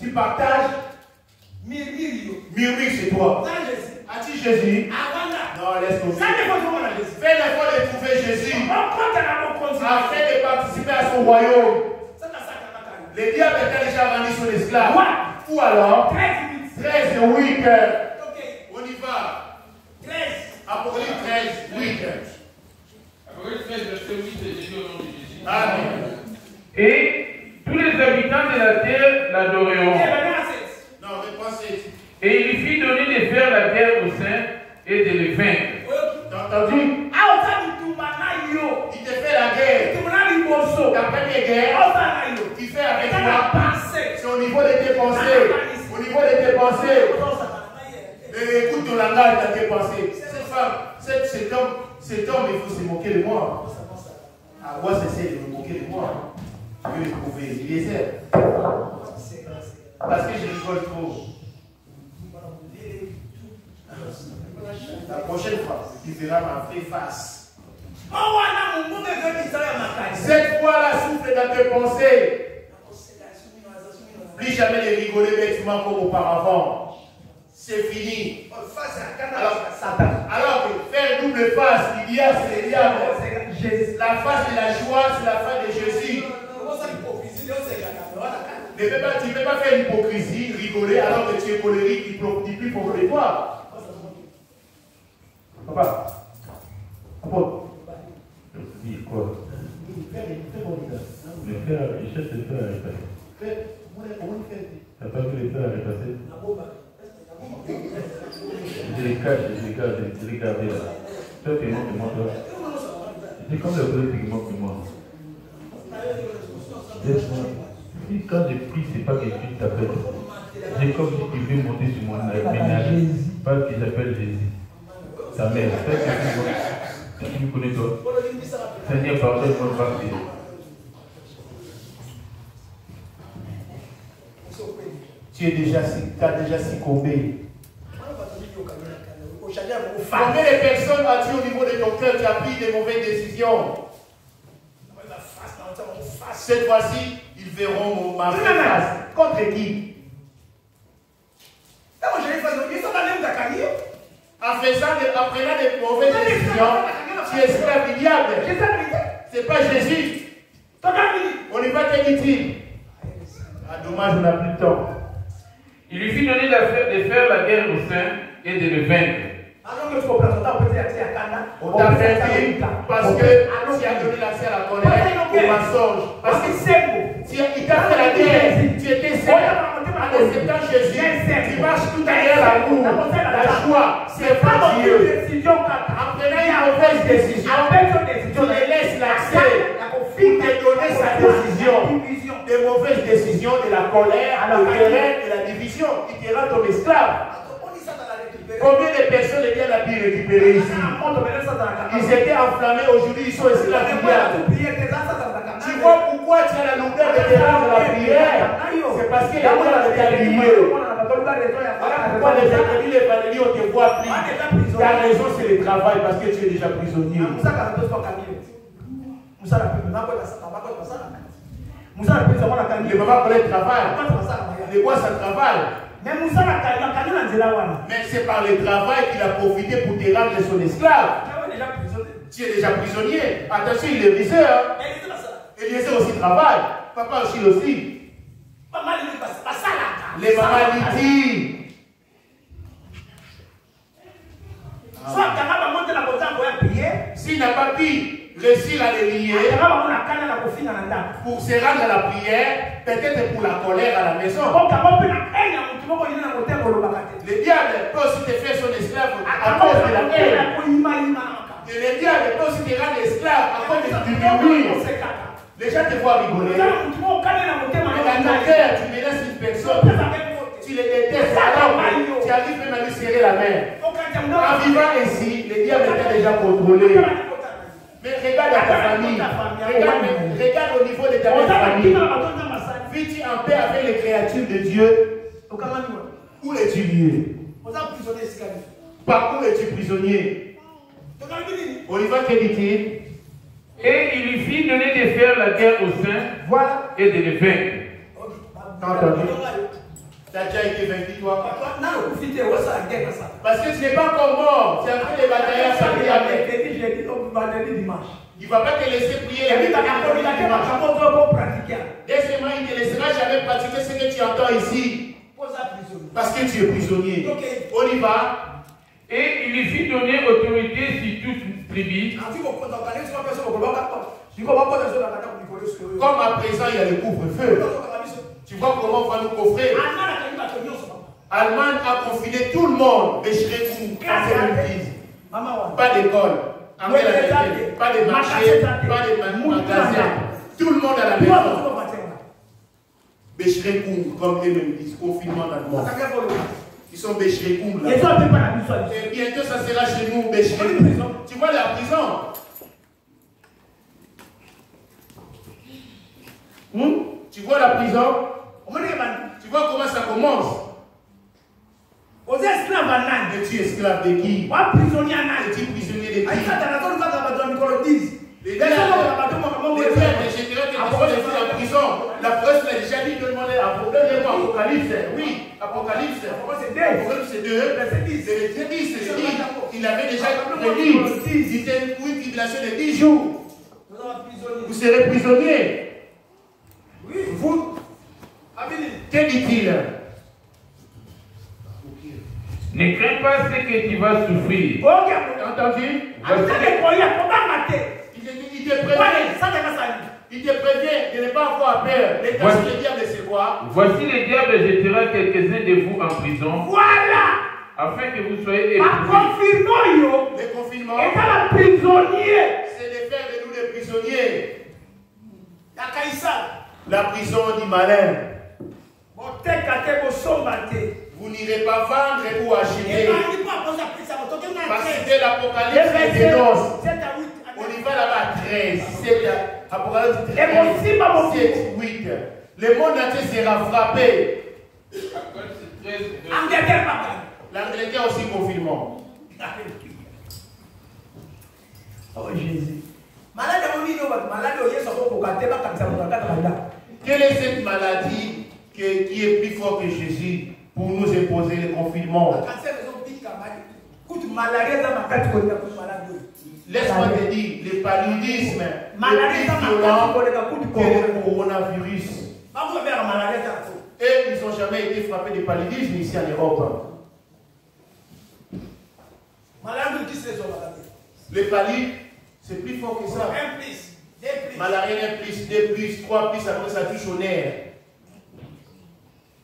Tu partages. Murmure chez toi. As-tu Jésus? Non, laisse tomber. Fais l'effort de trouver Jésus. Afin de participer à son royaume. Le diable était déjà rendu son esclave. Ou alors 13 8 heures. On y va. 13. Apocalypse 13, 8 heures. Apocalypse 13, verset 8, Jésus au nom de Jésus. Amen. Et tous les habitants de la terre l'adoreront. Non, réponse 7. Et il lui fit donner de faire la guerre aux saints et de les vaincre. T'as entendu? Il te fait la guerre. Ta première guerre, tu fais avec toi. C'est au niveau de tes pensées. Au niveau de tes pensées. Écoute ton langage dans tes pensées. Cette femme, cet homme, il faut se moquer de moi. Ah, moi, c'est de me moquer de moi. Je vais le trouver. Il est seul. Parce que je rigole trop. La prochaine fois, tu verras ma vraie face. Cette fois-là, souffle dans tes pensées. Plus jamais de rigoler bêtement comme auparavant. C'est fini. Alors que faire double face, il y a c'est le diable. La face de la joie, c'est la face de Jésus. Tu ne peux pas faire l'hypocrisie, rigoler alors que tu es colérique, tu es plus pauvre que toi. Papa. Dis quoi? Le fer, il cherche le fer à repasser. T'as pas vu le fer à repasser? Je les cache, je les garde là. Toi, tu montres moi, toi. C'est comme le bleu qui manque de moi. Quand je prie, c'est pas que tu t'appelles. C'est comme si tu veux monter sur mon ménage. Pas qu'il s'appelle Jésus. Ta mère, tu me connais toi. Seigneur, pardonne-moi de partir. Tu as déjà succombé. Combien de personnes as-tu au niveau de ton cœur qui a pris des mauvaises décisions? Cette fois-ci, ils verront ma face. Contre qui? En prenant des mauvaises décisions, tu es esclave du diable. C'est pas Jésus. On y va te dire. Ah, dommage, on n'a plus de temps. Il lui fit donner de faire la guerre aux saints et de les vaincre. On t'a fait parce que tu as donné l'accès à la colère, au mensonge. Parce que il t'a fait la guerre, tu étais seul. En acceptant Jésus, tu marches tout derrière l'amour, la joie. C'est pas Dieu. En prenant une mauvaise décision, tu les laisses l'accès pour te donner sa décision. Des mauvaises décisions, de la colère, de la colère, de la division. Il te rend ton esclave. Combien de personnes le diable a pu récupérer ici? Ils étaient enflammés, aujourd'hui ils sont esclaves du diable. Tu vois pourquoi tu as la longueur de tes larmes de la prière? C'est parce que le diable est abîmé. Pourquoi les écrits, les panélis, on te voit plus? Ta raison c'est le travail parce que tu es déjà prisonnier. Le papa pour le travail. De quoi ça travaille? Mais c'est par le travail qu'il a profité pour te rendre son esclave. Tu es déjà prisonnier. Attention, il est viseur. Eliezer aussi travaille. Papa aussi. Les mamans disent. S'il n'a pas pu réussir à les lier pour se rendre à la prière, peut-être pour la colère à la maison. Le diable peut aussi te faire son esclave à cause de la haine. Et le diable peut aussi te rendre esclave à cause du murmure. Les gens te voient rigoler. Mais dans ton cœur, tu menaces une personne. Tu les détestes. Alors, tu arrives même à lui serrer la main. En vivant ainsi, le diable était déjà contrôlé. Mais regarde à ta famille. Regarde au niveau de ta famille. Vis-tu en paix avec les créatures de Dieu? Où es-tu lié? Par où es-tu prisonnier? On y va, que dit-il? Et il lui fit donner de faire la guerre aux saints et de les vaincre. T'as entendu? Tu as déjà été vaincu, toi? Parce que tu n'es pas encore mort. Tu es en train de batailler à sa vie avec. Il ne va pas te laisser prier. Deuxièmement, il ne te laissera jamais pratiquer ce que tu entends ici. Parce que tu es prisonnier. On y va. Et il lui fit donner autorité sur toute tribu. Comme à présent, il y a le couvre-feu. Tu vois comment on va nous coffrer. Allemagne a confiné tout le monde. Pas d'école. Pas de marché. Pas de magasin. Tout le monde à la maison. Bécherekoum, comme eux-mêmes disent, confinement allemand. Ils sont Bécherekoum là. Et bientôt ça sera chez nous, Bécherekoum. Tu vois la prison? Tu vois la prison? Tu vois comment ça commence? Et tu es esclave de qui? Et tu es prisonnier de qui? Les gars, la prison. La presse l'a déjà dit, de demander Apocalypse. Oui, Apocalypse. Apocalypse 2, verset 10. Il avait déjà prédit. C'était une tribulation de 10 jours. Vous serez prisonnier. Vous. Que dit-il? Ne crains pas ce que tu vas souffrir. Entendu? Il te prévient de ne pas avoir peur. Le diable, c'est quoi? Voici le diable jettera quelques-uns de vous en prison. Voilà! Afin que vous soyez éprouvés. Le confinement, c'est de faire de nous des prisonniers. La prison du malin. Vous n'irez pas vendre ou acheter. Parce que l'Apocalypse dénonce. On y va là-bas 13. Apocalypse 13. 7, 8. Le monde entier sera frappé. L'Angleterre aussi confinement. Oh Jésus. Quelle est cette maladie qui est plus forte que Jésus pour nous imposer le confinement? Laisse-moi te dire, le paludisme est plus violent que le coronavirus. Et ils n'ont jamais été frappés de paludisme ici en Europe. Le palud, c'est plus fort que ça. Malaria 1 plus, 2 plus, 3 plus, après ça touche au nerf.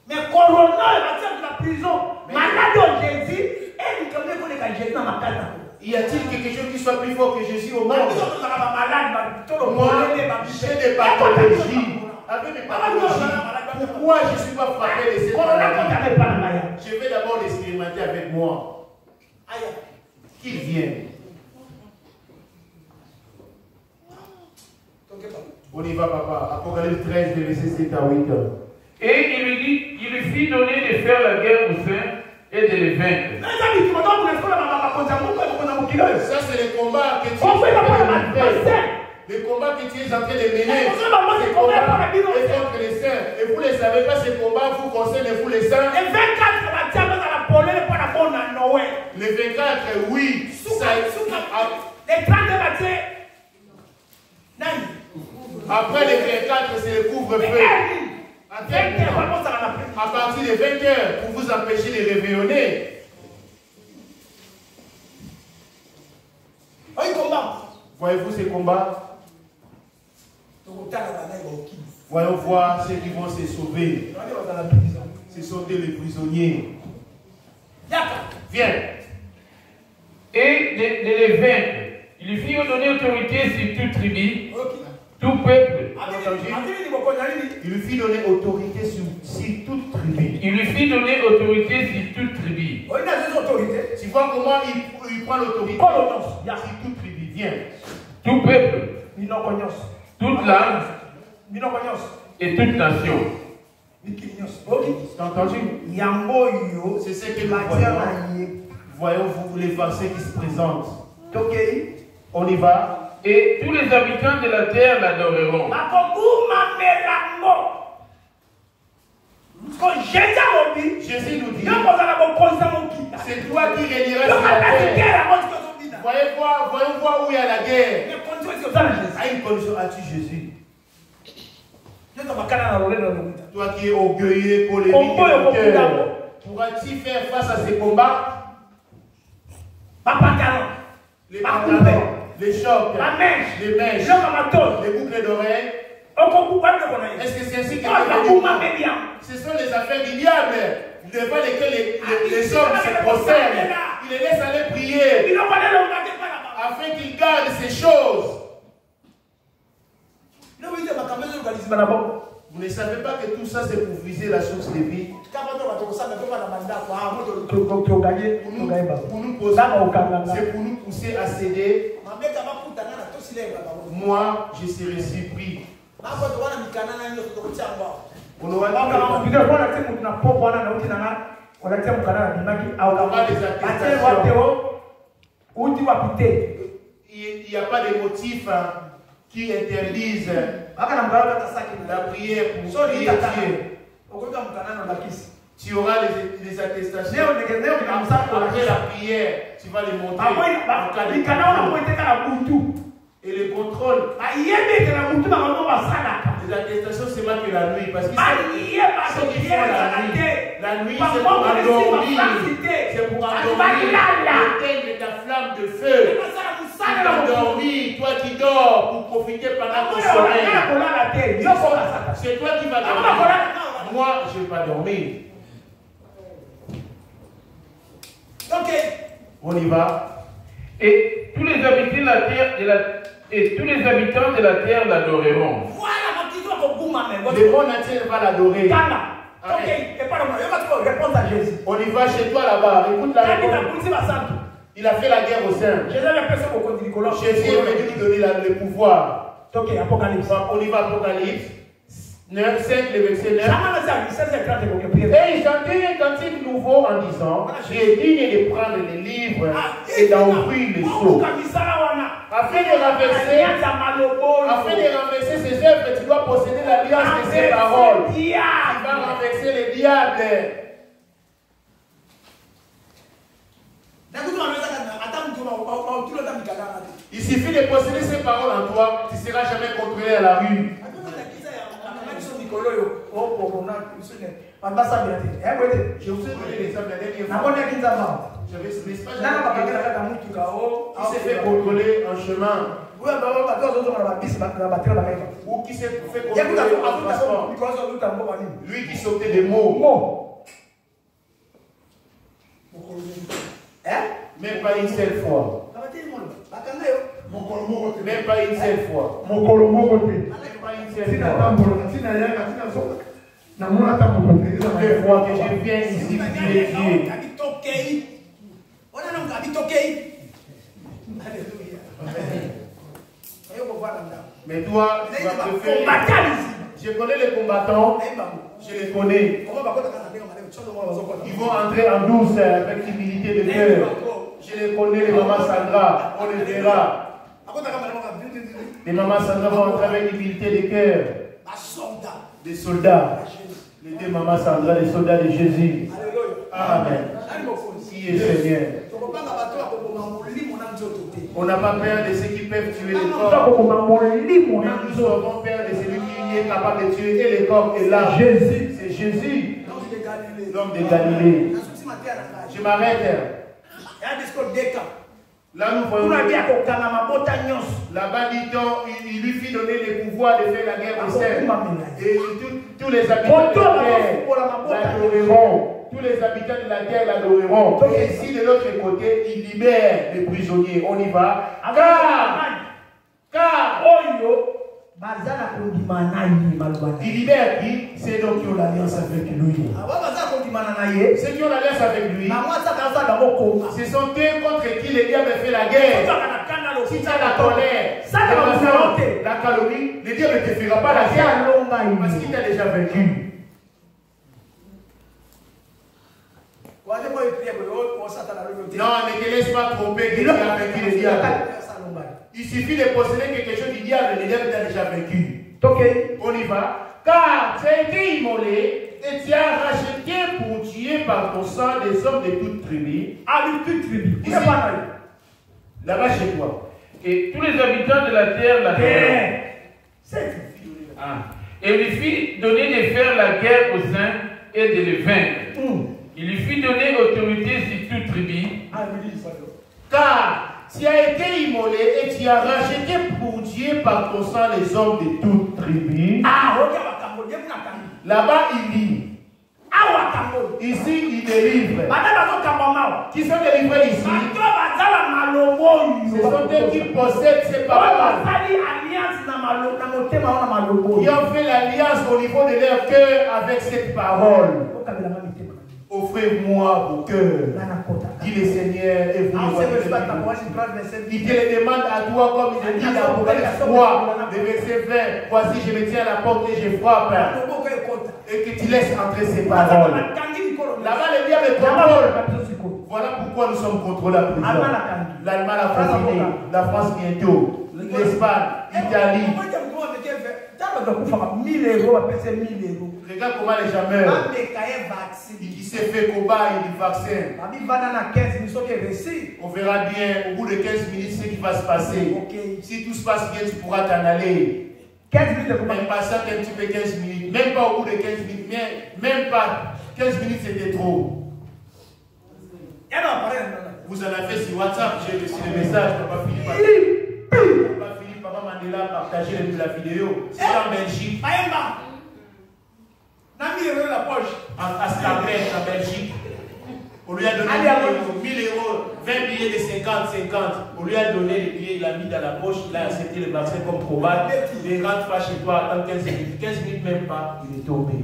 Mais Corona, il va dire de la prison. Malade au Jésus, et il connaît qu'on est Jésus dans ma casa. Y a-t-il quelque chose qui soit plus fort que Jésus au monde? Moi, j'ai des pathologies. Avec mes pathologies, pourquoi je ne suis pas frappé de cette maladie? Je vais d'abord l'expérimenter avec moi. Qu'il vienne. On y va, papa. Apocalypse 13, verset 7 à 8. Et il lui fit donner de faire la guerre aux saints et de les vaincre. Ça, c'est le combat que tu es en train de mener. Ce combat est contre les saints. Et vous ne le savez pas, ce combat vous concerne, vous les saints. Le 24, oui. Après les 24, c'est le couvre-feu. À partir de 20 heures, pour vous empêcher de réveillonner. Voyez-vous ces combats? Voyons voir ceux qui vont se sauver. Ce sont les prisonniers. Viens. Et de les vaincre. Il lui fit donner autorité sur toute tribu, tout peuple. Il lui fit donner autorité sur toute tribu. Il lui fit donner autorité sur toute tribu. Tu vois comment il prend l'autorité sur toute tribu. Viens. Tout peuple, toute langue et toute nation. T'as entendu? C'est ce que nous voyons. Voyons-vous les versets qui se présentent. On y va. Et tous les habitants de la terre l'adoreront. Jésus nous dit, c'est toi qui régneras sur la terre. Voyons voir où il y a la guerre. À une condition, as-tu Jésus? Toi qui es orgueilleux, polémique, pourras-tu faire face à ces combats? Les pantalons, les chocs, les mèches, les boucles d'oreilles. Est-ce que c'est ainsi que ce sont les affaires du diable devant lesquelles les hommes se prosternent? Il les laisse aller prier afin qu'ils gardent ces choses. Vous ne savez pas que tout ça c'est pour viser la source de vie. C'est pour nous pousser à céder. Moi, je serai surpris. Il n'y a pas de motifs qui interdisent la prière pour prier Dieu. Tu auras les attestations. Après la prière, tu vas les montrer. Et le contrôle. Les attestations, c'est pas que la nuit. Parce que ceux qui font la nuit, c'est pour endormir. C'est pour endormir. Éteindre ta flamme de feu. Tu t'endormis, toi qui dors pour profiter pendant ton sommeil. C'est toi qui vas dormir. Moi, je ne vais pas dormir. Ok. On y va. Et tous les habitants de la terre l'adoreront. Le monde entier va l'adorer. On y va chez toi là-bas. Écoute la réponse. Il a fait la guerre au sein. Jésus est venu lui donner le pouvoir. On y va, Apocalypse 9, 5, le verset 9. Et il chantait un cantique nouveau en disant, j'ai digne de prendre les livres et d'ouvrir les sceaux. Afin de renverser ses œuvres, tu dois posséder l'alliance de ses paroles. Tu vas renverser les diables. Il suffit de posséder ces paroles en toi, tu ne seras jamais contrôlé à la rue. Je vous ai donné l'exemple la dernière fois. J'avais ce message qui s'est fait contrôler en chemin. Ou qui s'est fait contrôler en transport. Lui qui sautait des mots. Même pas une seule fois. Même pas une seule fois. Deux fois que je viens ici prier Dieu. Mais toi, tu vas préférer. Je connais les combattants. Je les connais. Ils vont entrer en douce avec humilité de cœur. Je les connais, les mamans Sandra. On les verra. Les mamans Sandra vont entrer avec humilité de cœur. Des soldats. Les deux mamans Sandra, les soldats de Jésus. Amen. Qui est Seigneur? On n'a pas peur de ceux qui peuvent tuer les corps. Nous avons peur de celui qui est capable de tuer et les corps. Et là, Jésus, c'est Jésus, l'homme de Galilée. Je m'arrête. Là, nous voyons. Là-bas, il lui fit donner le pouvoir de faire la guerre au ciel. Et tous les habitants de la terre l'adoreront. Tous les habitants de la terre l'adoreront. Et ici, de l'autre côté, il libère les prisonniers. On y va. Car il libère qui? C'est donc qui ont l'alliance avec lui. Ceux qui ont l'alliance avec lui, ce sont eux contre qui le diable fait la guerre. Si tu as la colère, la calomnie, le diable ne te fera pas la guerre parce qu'il t'a déjà vaincu. Non, ne te laisse pas tromper que tu as vaincu le diable. Il suffit de posséder quelque chose du diable, le diable t'a déjà vaincu. Ok, on y va. Car tu as été immolé et tu as racheté pour Dieu par ton sang les hommes de toute tribu. Ici, là-bas chez toi. Et tous les habitants de la terre l'adorèrent. Et il lui fit donner de faire la guerre aux saints et de les vaincre. Il lui fit donner autorité sur toute tribu. Car tu as été immolé et tu as racheté pour Dieu par ton sang les hommes de toute tribu. Là-bas, il dit. Ici, il délivre. Qui sont délivrés ici? Ce sont eux qui possèdent ces paroles. Qui ont fait l'alliance au niveau de leur cœur avec cette parole. Offrez-moi vos cœurs, dit le Seigneur, et vous il te le demande à toi, comme il dit dans Apocalypse 3, le verset 20. Voici, je me tiens à la porte et je frappe. Et que tu laisses entrer ces paroles. Là-bas, le diable contrôle. Voilà pourquoi nous sommes contrôlés à prison. L'Allemagne a confiné, la France bientôt, l'Espagne, l'Italie. Regarde comment les gens meurent. Il s'est fait combat et du vaccin. On verra bien au bout de 15 minutes ce qui va se passer. Si tout se passe bien, tu pourras t'en aller. 15 minutes de combat. Même pas ça, un petit peu 15 minutes. Même pas au bout de 15 minutes. Même pas. 15 minutes, c'était trop. Vous en avez sur WhatsApp, j'ai reçu le message. Papa Philippe, Papa Mandela a partagé la vidéo. C'est en Belgique. À Stabler, en Belgique. On lui a donné 1000 euros, 20 billets de 50. On lui a donné les billets, il l'a mis dans la poche, il a accepté le vaccin comme probable. Il rentre pas chez toi, attends 15 minutes. 15 minutes même pas, il est tombé.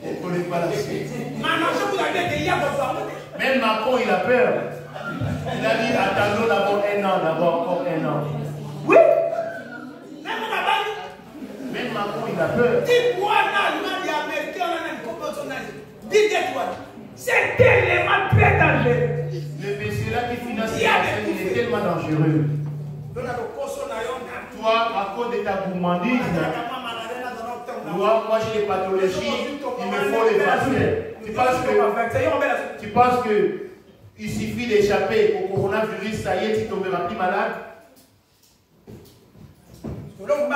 On connaît pas la suite. Même Macron, il a peur. Il a dit attendons d'abord un an, d'abord encore un an. Oui. Même Macron, il a peur. C'est tellement très dangereux. Le PC là qui finance les vaccins, il est tellement dangereux. Toi, à cause de ta gourmandise, moi j'ai des pathologies, il me faut les vaccins. Tu penses que il suffit d'échapper au coronavirus, ça y est, tu tomberas plus malade? Maintenant,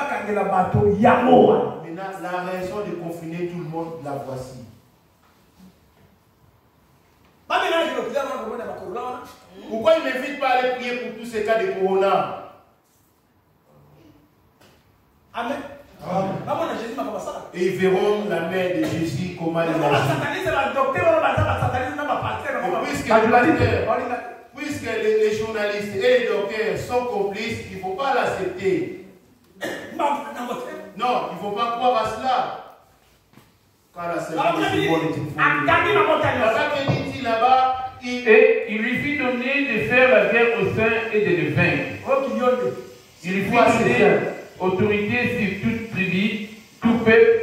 la raison de confiner tout le monde, la voici. Pourquoi il ne m'invite pas à aller prier pour tous ces cas de corona? Amen. Et ils verront la mère de Jésus, comment il agit. Puisque les journalistes et les docteurs sont complices, il ne faut pas l'accepter. Non, il ne faut pas croire à cela. Car la séance est bonne et il là-bas. Et il lui fit donner de faire la guerre aux saints et de les vaincre. Il lui fit donner autorité sur toute tribu, tout peuple.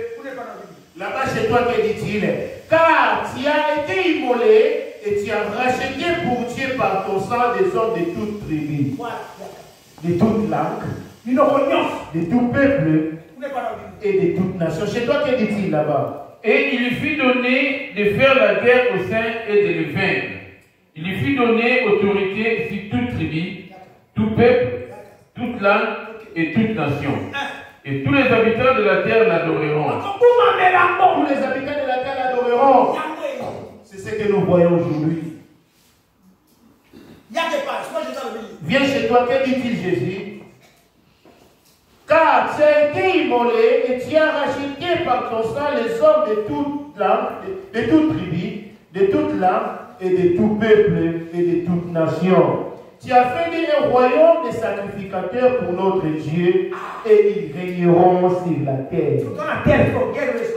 Là-bas chez toi, que dit-il? Car tu as été immolé et tu as racheté pour Dieu par ton sang des hommes de toute tribu, de toute langue, de tout peuple et de toute nation. Chez toi, que dit-il là-bas? Et il lui fit donner de faire la guerre aux saints et de les vaincre. Il lui fit donner autorité sur toute tribu, tout peuple, toute langue et toute nation. Et tous les habitants de la terre l'adoreront. Tous les habitants de la terre l'adoreront. C'est ce que nous voyons aujourd'hui. Viens chez toi, que dit-il Jésus? Car tu as été immolé et tu as racheté par ton sang les hommes de toute langue, de toute tribu, de toute langue et de tout peuple et de toute nation. Tu as fait un royaume de sacrificateurs pour notre Dieu et ils régneront sur la terre.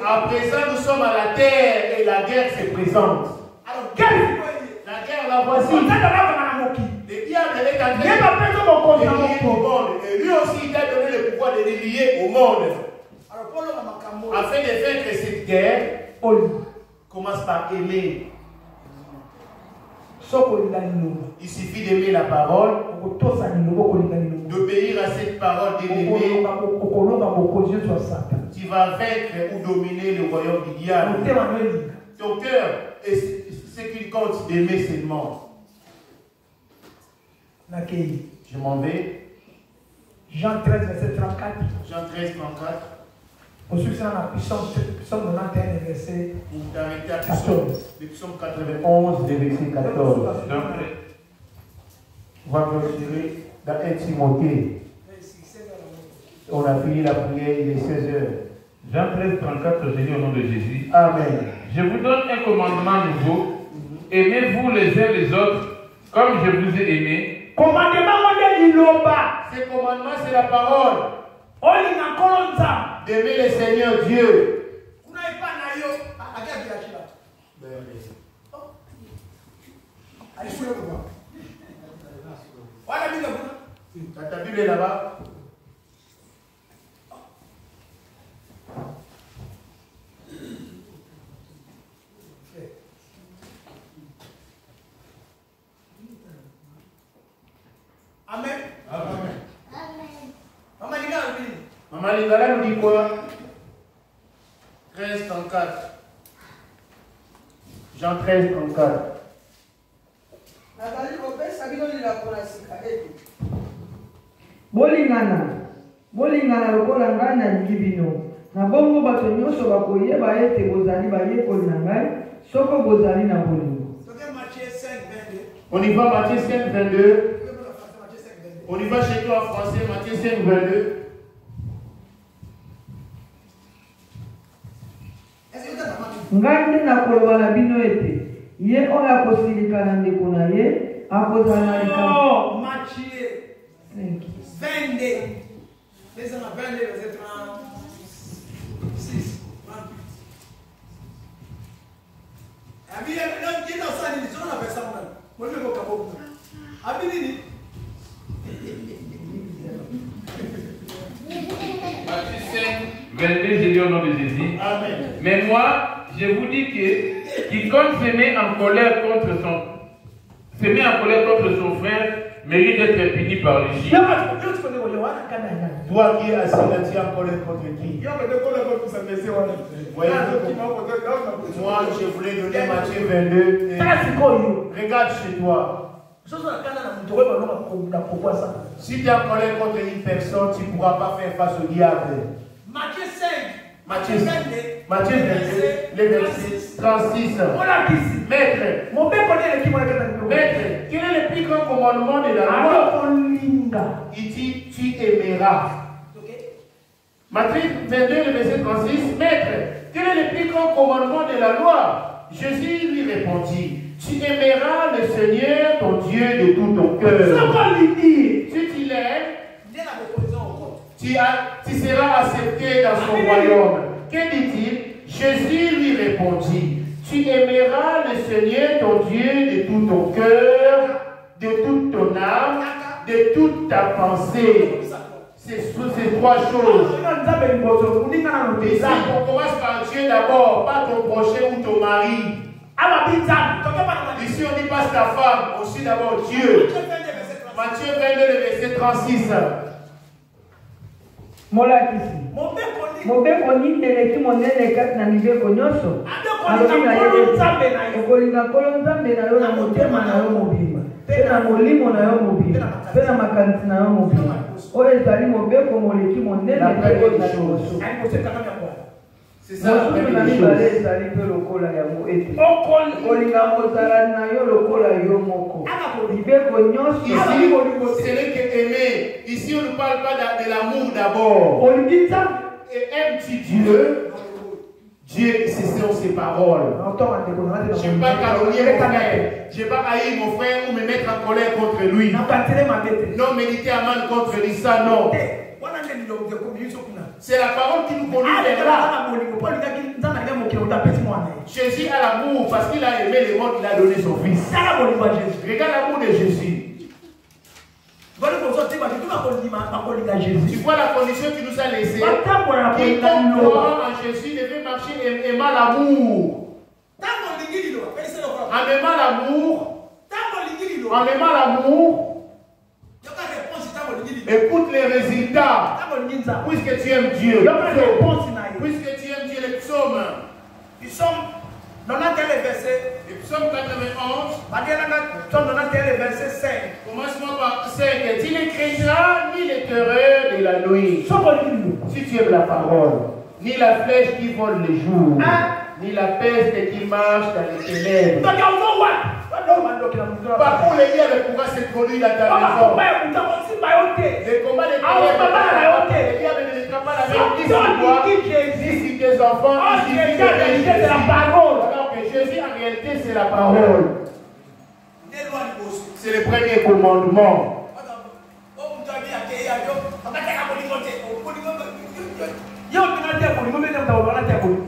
À présent, nous sommes à la terre et la guerre se présente. La guerre, la voici. Le diable est en train de lier au monde. Et lui aussi, il a donné le pouvoir de les lier au monde. Afin de vaincre cette guerre, on commence par aimer. Il suffit d'aimer la parole, d'obéir à cette parole d'ennemi, tu vas vaincre ou dominer le royaume du diable. Ton cœur est ce qu'il compte d'aimer seulement. Je m'en vais. Jean 13, verset 34. Jean 13, 34. Pour ceux qui sont dans la puissance 91, verset 14. Le psaume 91, verset 14. On va continuer dans 1 Timothée. On a fini la prière, il est 16h. Jean 13, 34, je dis au nom de Jésus. Amen. Je vous donne un commandement nouveau. Aimez-vous les uns les autres comme je vous ai aimé. Ce commandement, c'est la parole. D'aimer le Seigneur Dieu. Ta Bible est là-bas. Amen. Amen. Amen. Maman Lingala nous dit quoi? 13, 34. Jean 13, 34. bolingana lokola ngai nalingi bino na bongo bato nyonso bakoyeba ete bozali bayekoli na ngai soko bozali na bolingo. On y va, Matthieu 5, 22. On y va chez toi en français, Matthieu 5, 22. Ngai nde nakoloba na bino ete ye oyo akosilika na ndeko na ye akozala na likambo. Matthieu 22. Les hommes 22, verset 36, 28. Matthieu 5, 22, je dis au nom de Jésus. Amen. Mais moi, je vous dis que quiconque se met en colère contre son frère mérite d'être puni par le chien. Toi qui es assis là, tu es en colère contre qui? Moi, je voulais donner Matthieu 22. Regarde chez toi. Si tu es en colère contre une personne, tu ne pourras pas faire face au diable. Matthieu 5, Matthieu 22, le verset 36. Maître, quel est le plus grand commandement de la loi? Il dit, tu aimeras. Matthieu 22, le verset 36. Maître, quel est le plus grand commandement de la loi? Jésus lui répondit, tu aimeras le Seigneur ton Dieu de tout ton cœur. Si tu l'aimes, tu seras accepté dans son royaume. Que dit-il? Jésus lui répondit, tu aimeras le Seigneur ton Dieu de tout ton cœur, de toute ton âme, de toute ta pensée. C'est ces trois choses. Ici, on commence par Dieu d'abord, pas ton prochain ou ton mari. Ici, on dit pas ta femme, aussi d'abord Dieu. Matthieu 22, le verset 36. molakisi mobeko nini eleki monene kati na mibeko nyonso alobi na ye okolinga nkolo nzambe na yo na motema na yo mobimba mpe na molimo na yo mobimba mpe na makanisi na yo mobimba oyo ezali mobeko moleki monene kati na liboso mosusu na mibale ezali mpe lokola yango ete okolinga kozala na yo lokola yo moko mibeko nyonso. C'est le que aimer. Ici, on ne parle pas de l'amour d'abord. Et aimes-tu Dieu? Dieu, ce sont ses paroles. Je ne vais pas calomnier mon frère. Je ne vais pas haïr mon frère ou me mettre en colère contre lui. Non, méditer à mal contre lui, ça non. C'est la parole qui nous conduit vers là. Jésus a l'amour parce qu'il a aimé le monde, il a donné son fils. Regarde l'amour de Jésus. Tu vois la condition qu'il nous a laissée. Quiconque croit en Jésus devait marcher aimant l'amour. En aimant l'amour. En aimant l'amour. Écoute les résultats. Puisque tu aimes Dieu. Puisque tu aimes Dieu, les psaumes. Ils sont dans le verset. Le psaume 91. Dans le verset 5. Commence-moi par 5. Tu ne craindras ni les terreurs de la nuit. Si tu aimes la parole, ni la flèche qui vole le jour, ni la peste qui marche dans les ténèbres. Par contre, les liens pourra se produire dans ta maison. Les combats des ténèbres, les liens ne mettra pas la même ici tes enfants, ici tes parole. Alors que Jésus, en réalité, c'est la parole. C'est le premier commandement.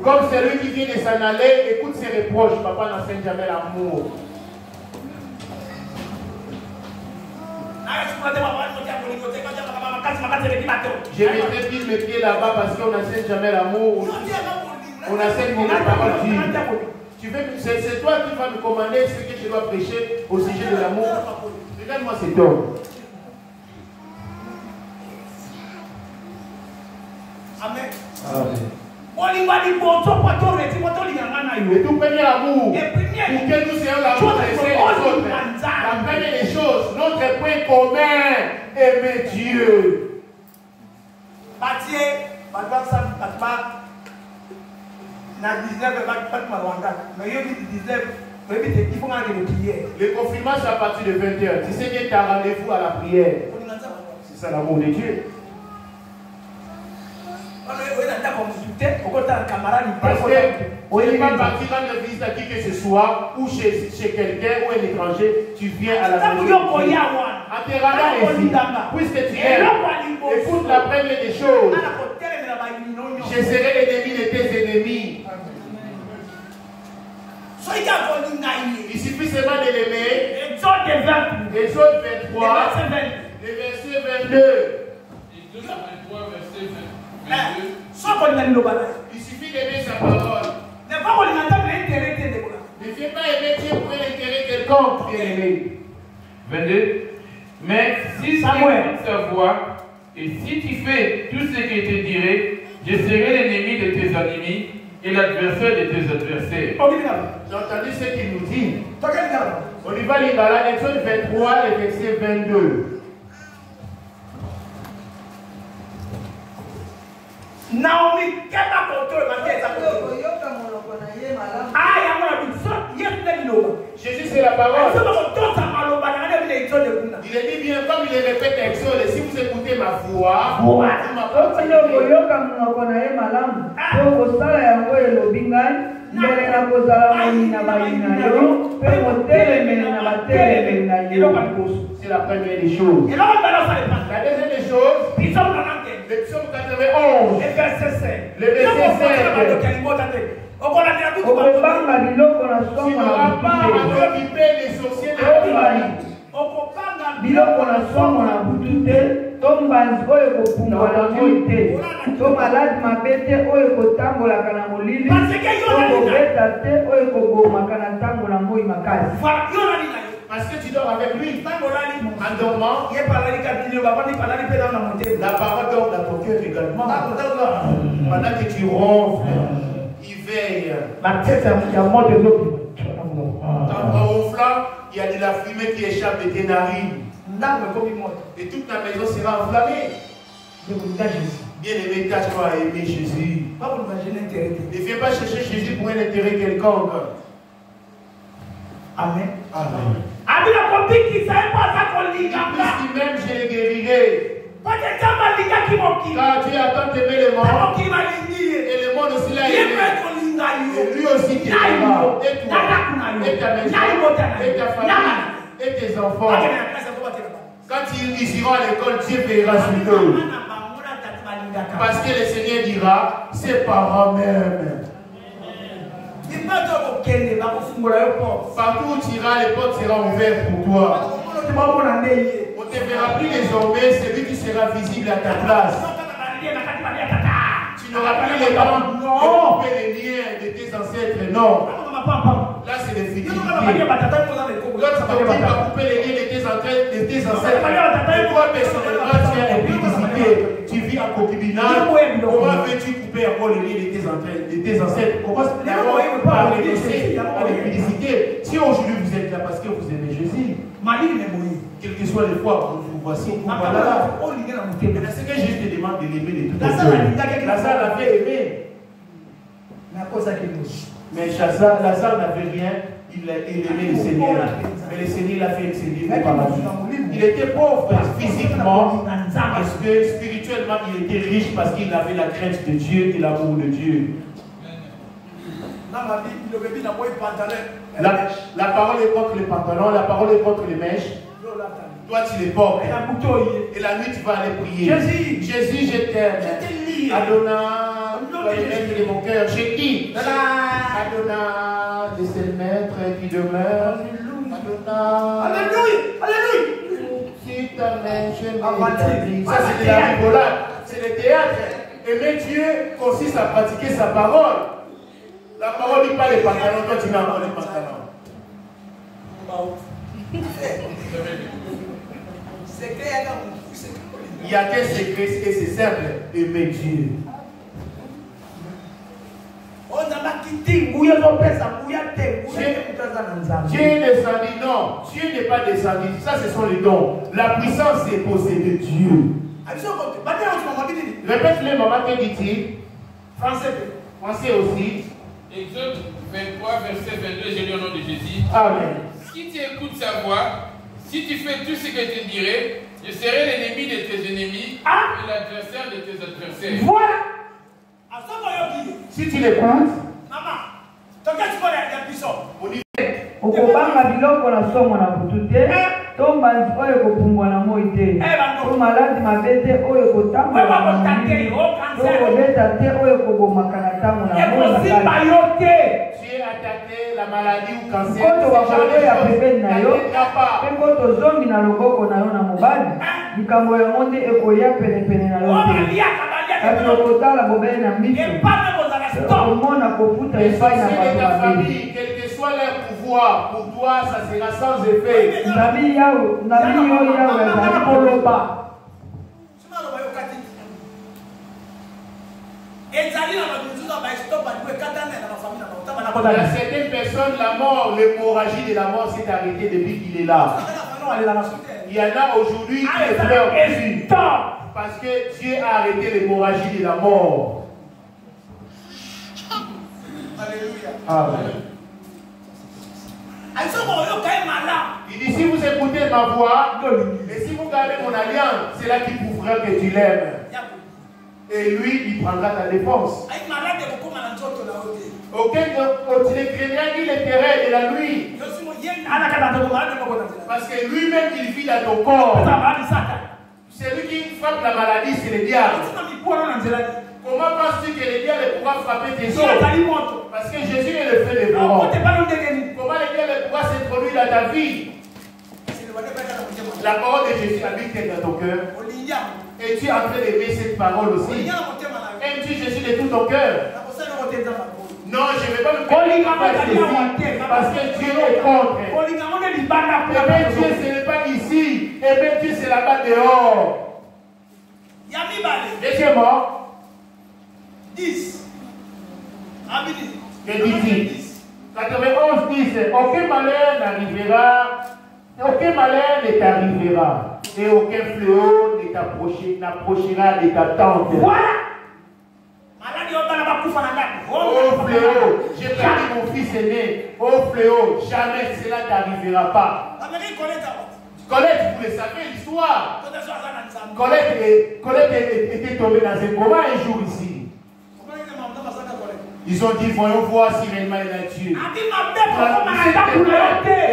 Comme celui qui vient de s'en aller, écoute ses reproches. Papa n'enseigne jamais l'amour. Je mettrai pile mes pieds là-bas parce qu'on n'enseigne jamais l'amour. On enseigne la parole de Dieu. C'est toi qui vas me commander ce que je dois prêcher au sujet de l'amour. Regarde-moi cet homme. Amen. Le tout premier amour, pour que nous soyons l'amour les autres. La première des choses, notre point commun, aimer Dieu. Le confinement, c'est à partir de 20h. Tu sais que tu as rendez-vous à la prière. C'est ça l'amour de Dieu. Parce que on n'est pas parti rendre visite à qui que ce soit, ou chez quelqu'un, ou un étranger, tu viens à la maison. En te rendant ici, puisque tu aimes, écoute la première des choses. Je serai l'ennemi de tes ennemis. Il suffit seulement de l'aimer. Exode 23, le verset 22. Il suffit d'aimer sa parole. Ne viens pas aimer Dieu pour l'intérêt quelconque, bien aimé. 22. Mais si tu écoutes sa voix, et si tu fais tout ce qu'il te dirait, je serai l'ennemi de tes ennemis et l'adversaire de tes adversaires. J'ai entendu ce qu'il nous dit. On y va lire Exode 23, le verset 22. Naomi kema contrôle mateza. Jésus c'est la parole. Il est dit bien comme il répète Exode, si vous écoutez ma voix, vous c'est la première des choses. La deuxième des choses, le psaume 91, le verset 5. Le verset 5. Tu n'auras pas à t'occuper des sorciers de la famille. biloko na somo na butu te to mbanzi oyo kopumbwa na moi te to maladi mabe te oyo kotambolaka na molili to kobeta te oyo kobomaka na ntango na moi makasi. Parce que tu dors avec lui. En dormant, la parole dort dans ton cœur également. Pendant que tu ronfles, il veille. En ronflant, il y a de la fumée qui échappe de tes narines. Et toute ta maison sera enflammée. Bien aimé, tâche-toi à aimer Jésus. Ne viens pas chercher Jésus pour un intérêt quelconque. Amen. Amen. Puisqu'il m'aime, je le guérirai. Car Dieu attend d'aimer le monde. Et le monde aussi l'a aimé. Et lui aussi qui t'aimera. Et toi, et ta maison, et ta famille, et tes enfants. Quand ils iront à l'école, Dieu veillera sur eux. Parce que le Seigneur dira, ses parents même. Partout où tu iras, les portes seront ouvertes pour toi. On ne te verra plus désormais, celui qui sera visible à ta place. Tu n'auras plus les dents de couper les liens de tes ancêtres, non. Là, c'est des fidélités. L'autre doctrine va couper les liens de tes ancêtres. Et toi, personnellement, tu as une fidélité. Tu vis en concubinage. Comment veux-tu couper encore les liens de tes ancêtres? Comment par renoncer à l'impudicité? Si aujourd'hui vous êtes là parce que vous aimez Jésus, quelles que soient les fois, vous voici, vous voilà là. C'est que je te demande de l'aimer de tout ton cœur. Lazare l'avait aimé. Mais Lazare n'avait rien, il aimait le Seigneur. Mais le Seigneur l'a fait exceller au paradis. Il était pauvre physiquement, parce que spirituellement il était riche parce qu'il avait la crainte de Dieu et l'amour de Dieu. La parole est contre les pantalons, la parole est contre les mèches. Toi tu les portes. Et la nuit tu vas aller prier. Jésus, je t'aime. Adonai, le maître de mon cœur. J'ai dit, Adonai, de ce maître qui demeure. Adonai. Alléluia. Si ta main, je m'établis. Ça c'est de la rigolade. C'est le théâtre. Aimer Dieu consiste à pratiquer sa parole. La parole dit pas les pantalons, toi tu mets encore les pantalons. Il y a qu'un secret et c'est simple, aimer Dieu. Dieu est descendu, non, Dieu n'est pas descendu, ça ce sont les dons. La puissance est possédée de Dieu. Répète-le, maman, que dit-il? Français aussi. Exode 23, verset 22, j'ai lu au nom de Jésus. Amen. Si tu écoutes sa voix, si tu fais tout ce que je te dirai, je serai l'ennemi de tes ennemis et l'adversaire de tes adversaires. Voilà. Si tu l'écoutes, okobanga biloko na somo na butu te to mbanzi oyo kopumbwa na moi te to maladi mabe te oyo kotambola na molili to kobeta te oyo kobomaka na ntango na moi tu es attaqué la maladie ou cancer. koto bakoya pembeni na yo mpe koto zomi na loboko na yo na mobali likambo yango nde ekoya penepene na yo te kasi okotala bobele na miso omona kofuta epai na bato babeli. Quel que soit leur pouvoir, pour toi, ça sera sans effet. Nabi yao ezali koloba. Il y a certaines personnes, la mort, l'hémorragie de la mort s'est arrêtée depuis qu'il est là. Il y en a aujourd'hui qui pleurent dessus. Parce que Dieu a arrêté l'hémorragie de la mort. Alléluia. Amen. Il dit, si vous écoutez ma voix, et si vous gardez mon alliance, c'est là qu'il prouvera que tu l'aimes. Et lui, il prendra ta défense. Aucun ne craignra ni les terrains de la nuit. Parce que lui-même, il vit dans ton corps. C'est lui qui frappe la maladie, c'est le diable. Comment penses-tu que le diable pourra frapper tes os? Parce que Jésus est le fait de mort. Comment le diable pourra s'introduire dans ta vie? La parole de Jésus habite dans ton cœur. Et tu es en train d'aimer cette parole aussi. Aimes-tu Jésus de tout ton cœur? Non, je ne vais pas me faire parce que Dieu est contre. Aimer Dieu, ce n'est pas ici. Aimer Dieu, c'est là-bas dehors. Deuxièmement, 10. Que dit-il? 91 10. Aucun malheur n'arrivera, aucun malheur ne t'arrivera, et aucun fléau ne t'approchera de ta tente. Voilà. Oh fléau, j'ai perdu mon fils aîné. Oh fléau, jamais cela ne t'arrivera pas. Colette, vous le savez l'histoire. Colette était tombée dans un coma un jour ici. Ils ont dit, voyons voir si réellement il a Dieu. Et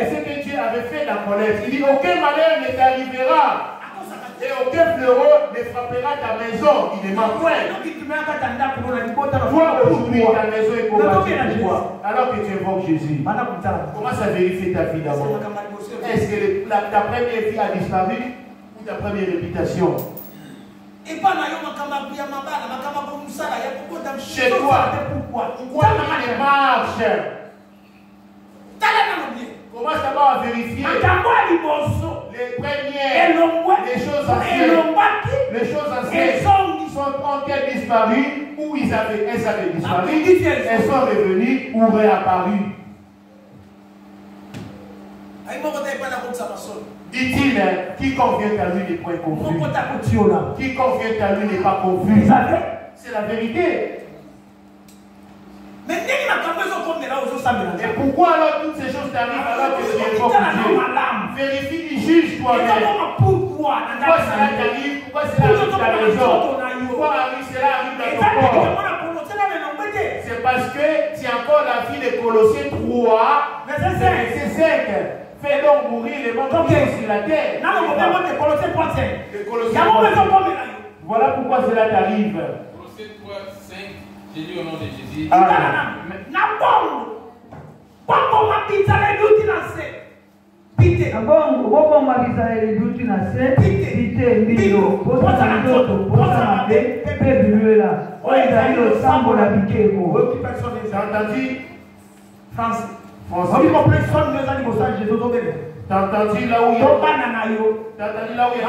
ce que Dieu avait fait dans Colette, il dit, aucun malheur ne t'arrivera. Et aucun fléau ne frappera ta maison. Il ne ment point. Toi aujourd'hui, ta maison est combattue pour toi. Alors que tu invoques Jésus. Commence à vérifier ta vie d'abord. Est-ce que ta première vie a disparu ou ta première réputation? Chez toi, pourquoi il marche? Commence d'abord à vérifier les premières, les choses anciennes ont-elles disparu ou elles avaient disparu, elles sont revenues ou réapparues. Dit-il, quiconque vient à lui n'est point confus. Quiconque vient à lui n'est pas confus. C'est la vérité. Et pourquoi alors toutes ces choses t'arrivent alors que tu es fort Dieu? Vérifie, juge toi-même. Pourquoi cela t'arrive? Pourquoi cela arrive à ta maison? Pourquoi cela arrive dans ton corps? C'est parce que tu as encore la vie de Colossiens 3, verset 5. Fais donc mourir les membres sur la terre. Voilà pourquoi cela t'arrive. Colossiens 3, 5. J'ai lu au nom de Jésus. T'as entendu? France. T'as entendu là où il y a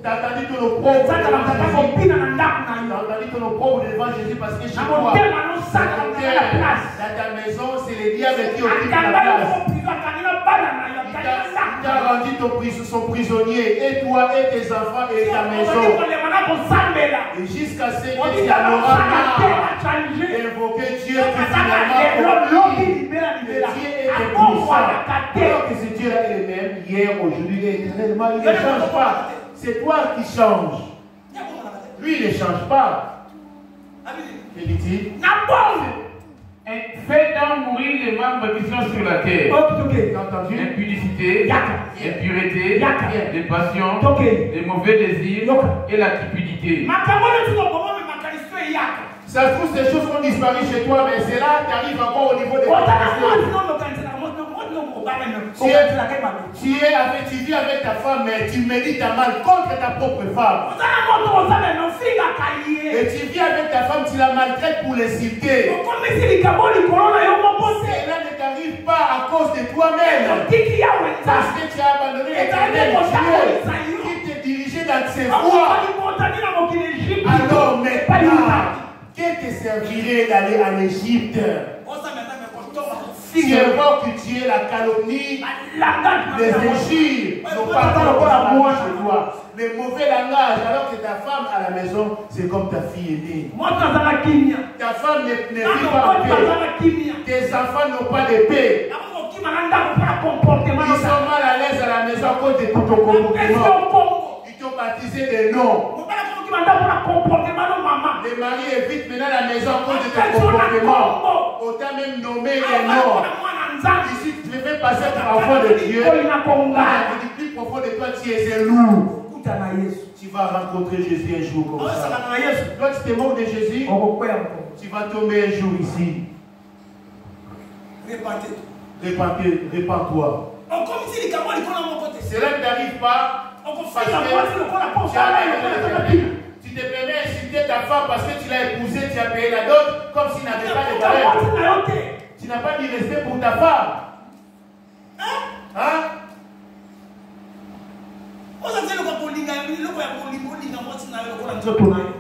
T'as entendu ton opprobre devant Jésus parce que chez toi, dans ta maison, c'est les diables qui occupent la place. Il t'a rendu son prisonnier, et toi, et tes enfants, et ta maison. Et jusqu'à ce que tu en auras marre d'invoquer Dieu qui finalement Dieu est puissant. Alors que ce Dieu-là est le même, hier, aujourd'hui, et éternellement, il ne change pas. C'est toi qui changes. Lui, il ne change pas. Il dit, fais donc mourir les membres qui sont sur la terre. L'impudicité, l'impureté, les passions, les mauvais désirs et la cupidité. Ça se trouve, ces choses ont disparu chez toi, mais c'est là que tu arrives encore au niveau des tu vis avec ta femme, mais tu médites à mal contre ta propre femme. Et tu vis avec ta femme, tu la maltraites pour les citer. Cela ne t'arrive pas à cause de toi-même. Parce que tu as abandonné l'éternel Dieu qui te dirigeait dans ses voies. Alors maintenant, que te servirait d'aller en Égypte? Tu évoques Dieu, la calomnie, les injures, nos parents chez toi, les mauvais langages, alors que ta femme à la maison, c'est comme ta fille aînée. Ta femme ne vit pas en paix. Tes enfants n'ont pas de paix. Ils sont mal à l'aise à la maison à cause de tout ton comportement. Ils t'ont baptisé des noms. Les maris évitent maintenant la maison à cause de ton comportement. Autant même nommer les noms. Ici, tu me fais passer pour enfant de Dieu. Le plus profond de toi, tu es un loup. Tu vas rencontrer Jésus un jour comme ça. Toi, tu te moques de Jésus. Tu vas tomber un jour ici. Répands-toi. Cela ne t'arrive pas. Parce que tu te permets d'insulter ta femme parce que tu l'as épousée, tu as payé la dot comme s'il n'avait pas de valeur. Tu n'as pas dit respect pour ta femme. Hein?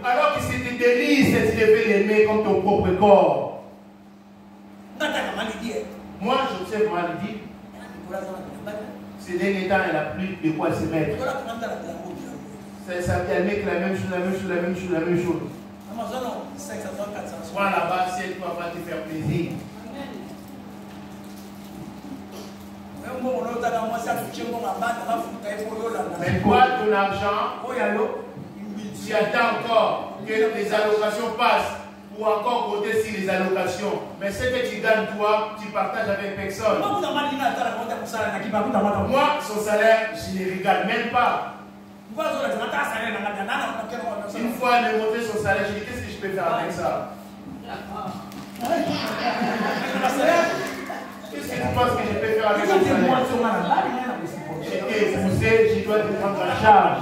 Alors que c'est des délices, tu devais l'aimer comme ton propre corps. Moi, j'observe Malidi. Ces derniers temps, elle n'a plus de quoi se mettre. Ça elle met la même chose. Sois là-bas, si elle va te faire plaisir. Mais toi, ton argent, tu attends encore que les allocations passent pour encore voter sur les allocations. Mais ce que tu gagnes, toi, tu partages avec personne. Moi, son salaire, je ne regarde même pas. Une fois, elle m'a montré son salaire, je dis qu'est-ce que je peux faire avec ça? Qu'est-ce que tu penses que je peux faire avec son salaire? J'ai été épousé, je dois te prendre en charge.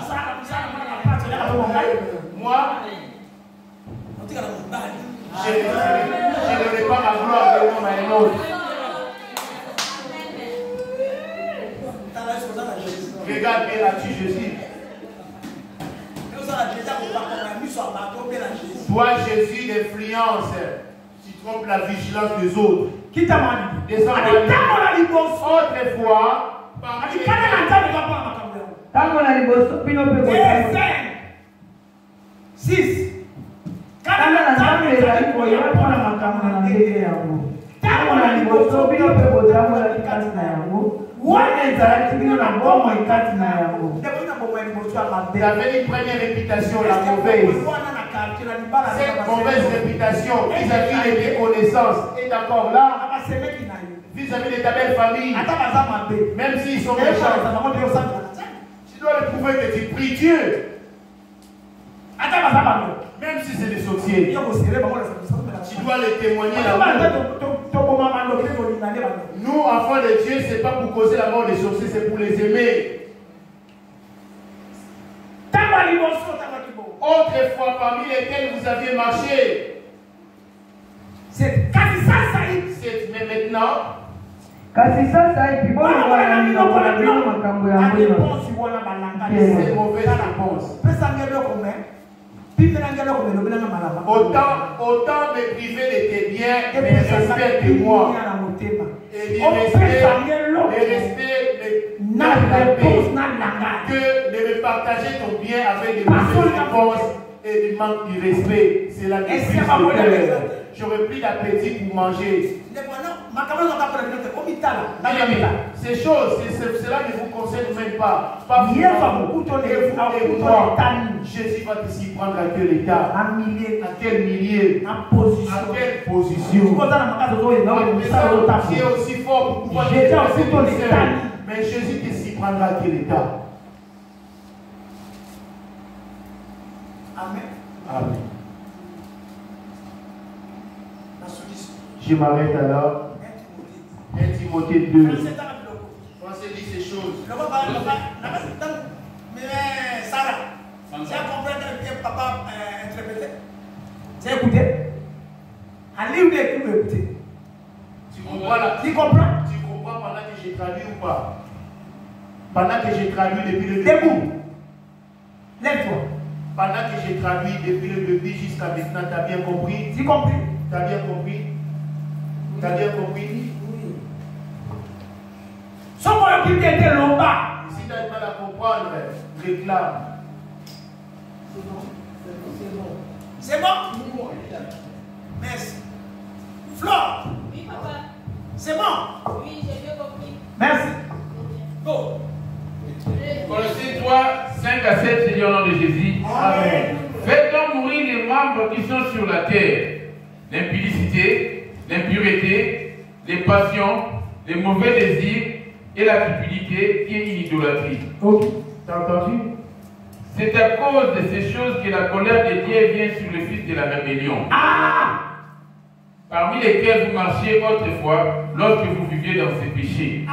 Moi, Je ne donne pas ma gloire de l'homme à un autre. Regarde bien là-dessus, Jésus. Toi, Jésus, d'influence, tu trompes la vigilance des autres. Qui t'a dit? Autrefois, parmi les 6. Tu avais une première réputation, la mauvaise. Cette mauvaise réputation vis-à-vis des connaissances est encore là. Vis-à-vis de ta belle famille. Même s'ils sont méchants. Tu dois le prouver que tu pries Dieu. Même si c'est des sorciers. Tu dois les témoigner là-bas. Nous, enfants de Dieu, ce n'est pas pour causer la mort des sorciers, c'est pour les aimer. Autrefois, parmi lesquels vous aviez marché, mais maintenant, c'est mauvaise réponse. Autant me priver de tes biens, mais respecte-moi. Et du respect que de me partager ton bien avec des mauvaises réponses et du manque de respect. C'est la question de cœur. J'aurais pris l'appétit pour manger. Ces choses, cela ne vous concerne même pas. Pas vous et moi. Jésus va s'y prendre à quel état? À quel milieu? À quelle position? Tu es aussi fort pour pouvoir te déplacer. Mais Jésus s'y prendra à quel état? Amen. Amen. Je m'arrête alors. 1 Timothée 2. Pensez dit ces choses. Mais Sarah, tu as compris que papa interprétait? Tu as écouté? Allez où est-ce que tu écouter? Tu comprends là? Tu comprends? Tu comprends pendant que j'ai traduit ou pas? Pendant que j'ai traduit depuis le début. Debout. Lève-toi. Pendant que j'ai traduit depuis le début jusqu'à maintenant, tu as bien compris? Tu as compris? Tu as bien compris? Tu as bien compris? Oui. Son moyen qui était là-bas. Si tu as du mal à comprendre, réclame. C'est bon? Merci. Flore. Oui, papa. C'est bon? Oui, j'ai bien compris. Merci. Go. Colossiens 3, 5 à 7, c'est dit au nom de Jésus. Amen. Faites donc mourir les membres qui sont sur la terre. L'impudicité, l'impureté, les passions, les mauvais désirs et la cupidité qui est une idolâtrie. Ok. T'as entendu? C'est à cause de ces choses que la colère de Dieu vient sur le fils de la rébellion. Parmi lesquels vous marchiez autrefois lorsque vous viviez dans ces péchés.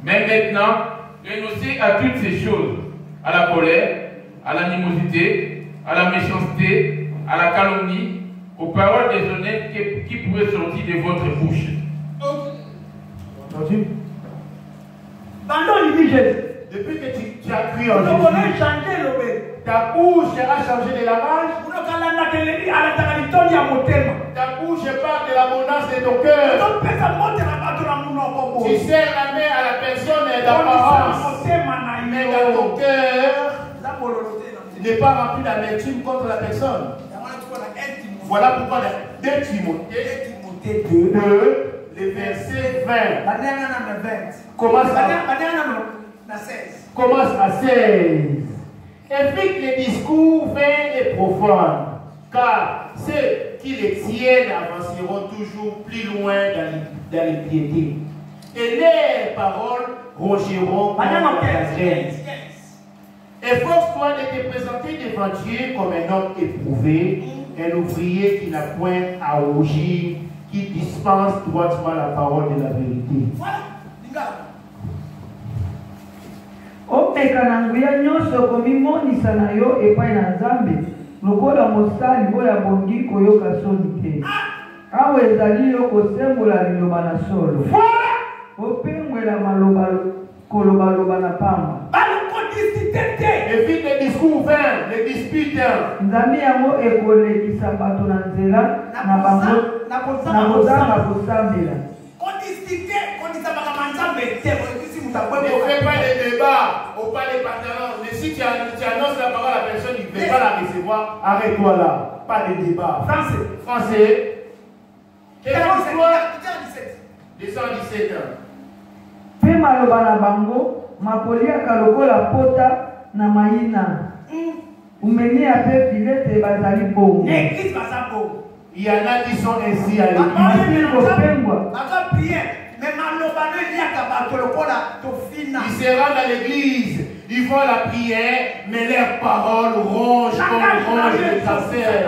Mais maintenant, renoncez à toutes ces choses, à la colère, à l'animosité, à la méchanceté, à la calomnie, aux paroles déshonnêtes qui pourraient sortir de votre bouche. Entendu? Pendant il dit Jésus. Depuis que tu as cru en Jésus, ta bouche a changé de lavage. Ta bouche parle de l'abondance de ton cœur. Tu serres la main à la personne d'apparence, mais dans ton cœur, tu n'es pas rempli d'amertume contre la personne. Voilà pourquoi 2 Timothée 2, le verset 20. Commence à 16. Évite les discours vains et profanes, car ceux qui les tiennent avanceront toujours plus loin dans l'impiété. Et les paroles rongeront contre la graine. Efforce-toi de te présenter devant Dieu comme un homme éprouvé, un ouvrier qui n'a point à rougir, qui dispense droitement la parole de la vérité. opeka na nguya nyonso komimonisa na yo epai na Nzambe lokola mosali oyo abongi koyoka soni te awa ezali yo kosembola liloba na solo opengwela maloba kolobaloba na pamba évite les discours vains, les disputes. nzambe yango ekolekisa bato na nzela na bango na kozanga kosambela. Ne fais pas des débats au pas des pantalons. Mais si tu annonces la parole à la personne, il ne veut pas la recevoir, arrête-toi là. Pas de débat. Français. Quelle histoire? 217 ans. Pe maloba na bango makoliaka lokola pota na mayina umeni ape filete bazali bongo. Il y en a qui sont ainsi à l'église. Ils se rendent à l'église, ils font la prière, mais leurs paroles rongent comme ronge le cancer.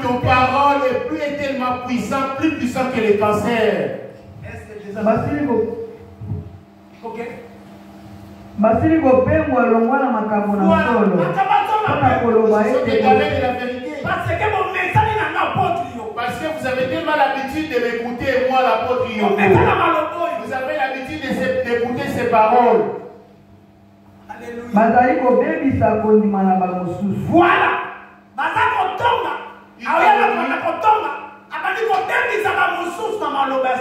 Ton parole est tellement puissant, plus puissant que le cancer. basili kopengwa longwa na makambo na solo mpona koloba ete parce que vous avez tellement l'habitude de m'écouter, moi l'apôtre Yoko. Vous avez l'habitude d'écouter ces paroles. bazali kobebisa kondima na bamosusu. Voilà. Baza kotonga. Awela kana kotonga. Abandi kobebisa bamosusu na maloba ya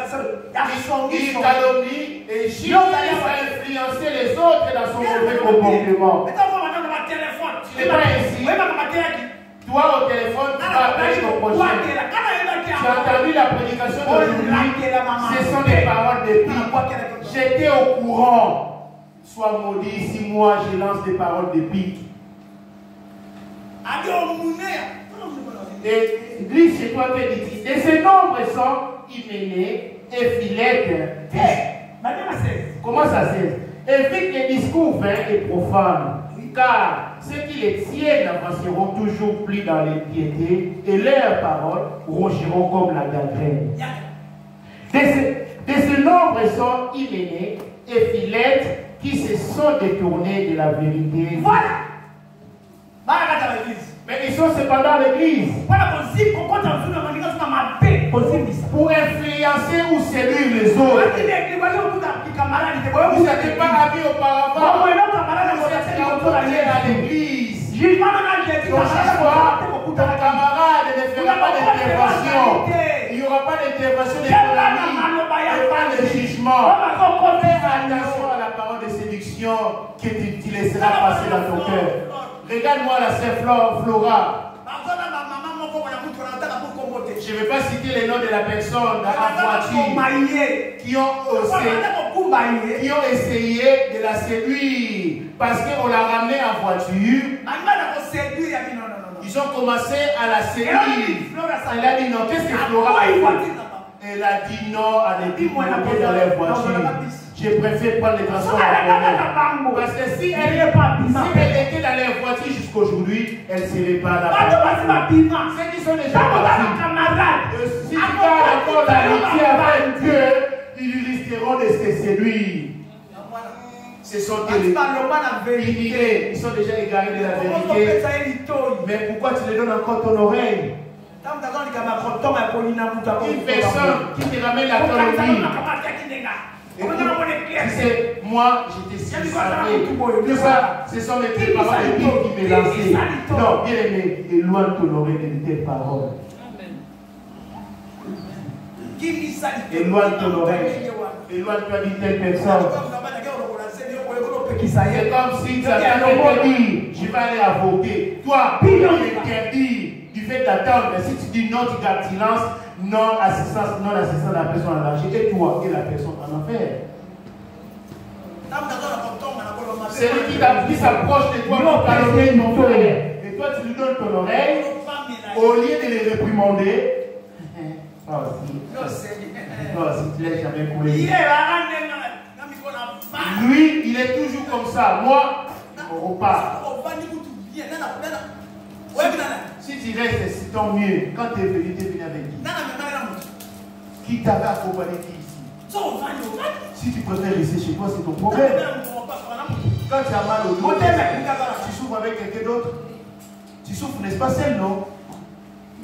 songi. Il calomnie et Jésus a influencé les autres dans son mauvais comportement. Tu n'es pas ici. Toi au téléphone, tu vas appeler ton prochain. Tu as entendu la prédication d'aujourd'hui. Ce sont des paroles de pique. J'étais au courant. Sois maudit si moi je lance des paroles de pique. Et glisse chez toi que dit. Et ces nombres sont Hyménée et Philette. Comment ça cesse? Évite les discours vains et profanes. Car ceux qui les tiennent avanceront toujours plus dans l'impiété et leurs paroles rongeront comme la gangrène. De ce nombre sont Hyménée et Philette qui se sont détournés de la vérité. Voilà. Mais ils sont cependant à l'église. Pour influencer ou séduire les autres. Vous n'êtes pas habillé auparavant. Vous êtes entouré à l'église. Ton camarade ne fera pas d'intervention. Il n'y aura pas d'intervention d'économie. Et pas de jugement. Fais attention à la parole de séduction que tu laisseras passer dans ton cœur. Regarde-moi la sœur Flora. Je ne vais pas citer les noms de la personne dans la voiture qui ont essayé de la séduire parce qu'on l'a ramenée en voiture. Ils ont commencé à la séduire. Elle a dit non. Qu'est-ce que Flora a fait? Elle a dit non à les bloquer dans leur voiture. Je préfère prendre les transports en commun. Parce que si elle était dans leur voiture jusqu'aujourd'hui, elle ne serait pas là. Ceux qui sont déjà partis. Si tu parles encore d'amitié avec Dieu, ils risqueront de se séduire. Ce sont ils sont déjà égarés de la vérité. Mais pourquoi tu les donnes encore ton oreille? Une personne qui te ramène la calomnie. Tu sais, moi j'étais si savé que ça, ce sont les paroles de Dieu qui me lançaient. Non, bien aimé, éloigne ton oreille de tes paroles. Éloigne ton oreille. Éloigne-toi d'une telle personne. C'est comme si tu avais dit, je vais aller avoquer. Toi, tu interdis du fait d'attendre. Mais si tu dis non, tu gardes silence. Non assistance de la personne en danger. Et toi et la personne en enfer. C'est lui qui s'approche de toi pour calmer ton frère. Et toi tu lui donnes ton oreille. Au lieu de les réprimander. Si tu l'as jamais coulé. Lui, il est toujours comme ça. Moi, on repart. Si tu restes, c'est tant mieux. Quand tu es venu, tu es venu avec qui? Qui t'avait accompagné qui ici? Si tu préfères rester chez toi, c'est ton problème. Quand tu as mal au dos, tu souffres avec quelqu'un d'autre. Tu souffre, n'est-ce pas, celle, non?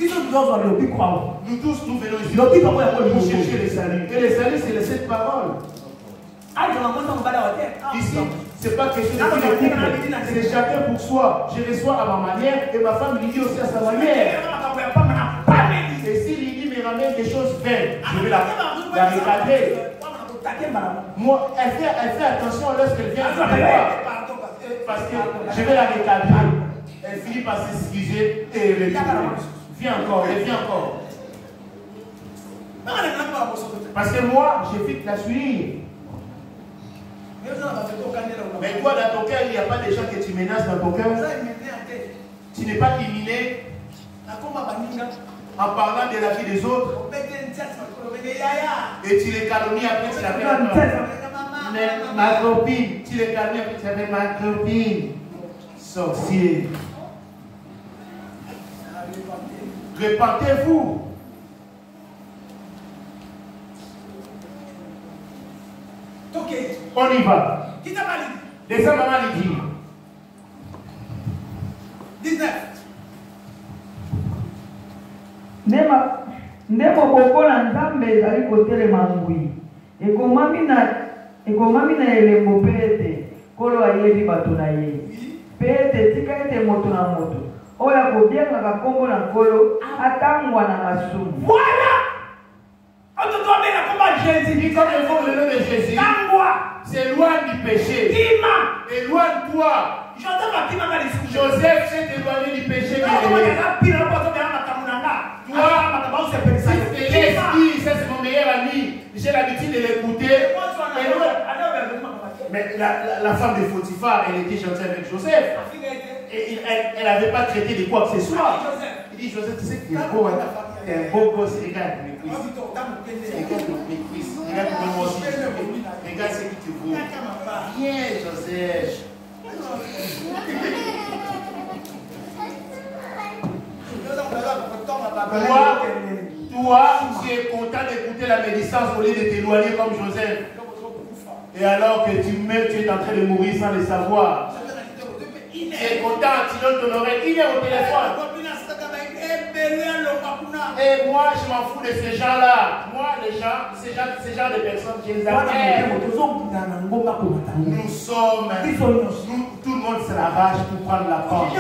Nous tous, nous venons ici pour chercher le salut. Et le salut, c'est cette parole. Ici, ce n'est pas question de couple, c'est chacun pour soi. Je reçois à ma manière et ma femme lui dit aussi à sa manière. Et si Lydie me ramène des choses vaines, je vais la recadrer. Moi, elle fait attention lorsqu'elle vient de me voir. Parce que je vais la recadrer. Elle finit par s'excuser et elle revient. Viens encore, elle vient encore. Parce que moi, j'évite la suivre. Mais toi, dans ton cœur, il n'y a pas de gens que tu menaces dans ton cœur. Tu n'es pas imminé en parlant de la vie des autres. Et tu les calomnies après, tu l'appelles ma copine. Tu les calomnies après, tu l'appelles ma copine. Sorcier. Repentez-vous. On y va. Descends maman Lydie. 19. nde moboko na Nzambe ezali kotelema ngwi ekomami na elembo mpe ete Nkolo ayebi bato na ye mpe ete tika ete moto na moto oyo akobengaka kombo na Nkolo atangwa na masumu. Voilà. On te doit bien comme Jésus. Dis comme le nom de Jésus. S'éloigne du péché. Éloigne-toi. Joseph s'est éloigné du péché. Toi, l'esprit, ça c'est mon meilleur ami. J'ai l'habitude de l'écouter. Mais la femme de Potiphar, elle était gentille avec Joseph. Et elle n'avait pas traité de quoi que ce soit. Il dit, Joseph, tu sais que tu es beau, hein? Tu es un beau gosse, regarde mes cuisses. Regarde mes cuisses. Regarde moi aussi. Regarde ce qui te vaut. Viens, Joseph. Toi, tu es content d'écouter la médisance au lieu de t'éloigner comme Joseph. Et alors que tu meurs, tu es en train de mourir sans le savoir. Tu es content, tu donnes ton oreille. Il est au téléphone. Et moi, je m'en fous de ces gens-là. Moi, les gens, ces gens de personnes, je les appelle. Nous sommes, tout le monde se l'arrache pour prendre la porte.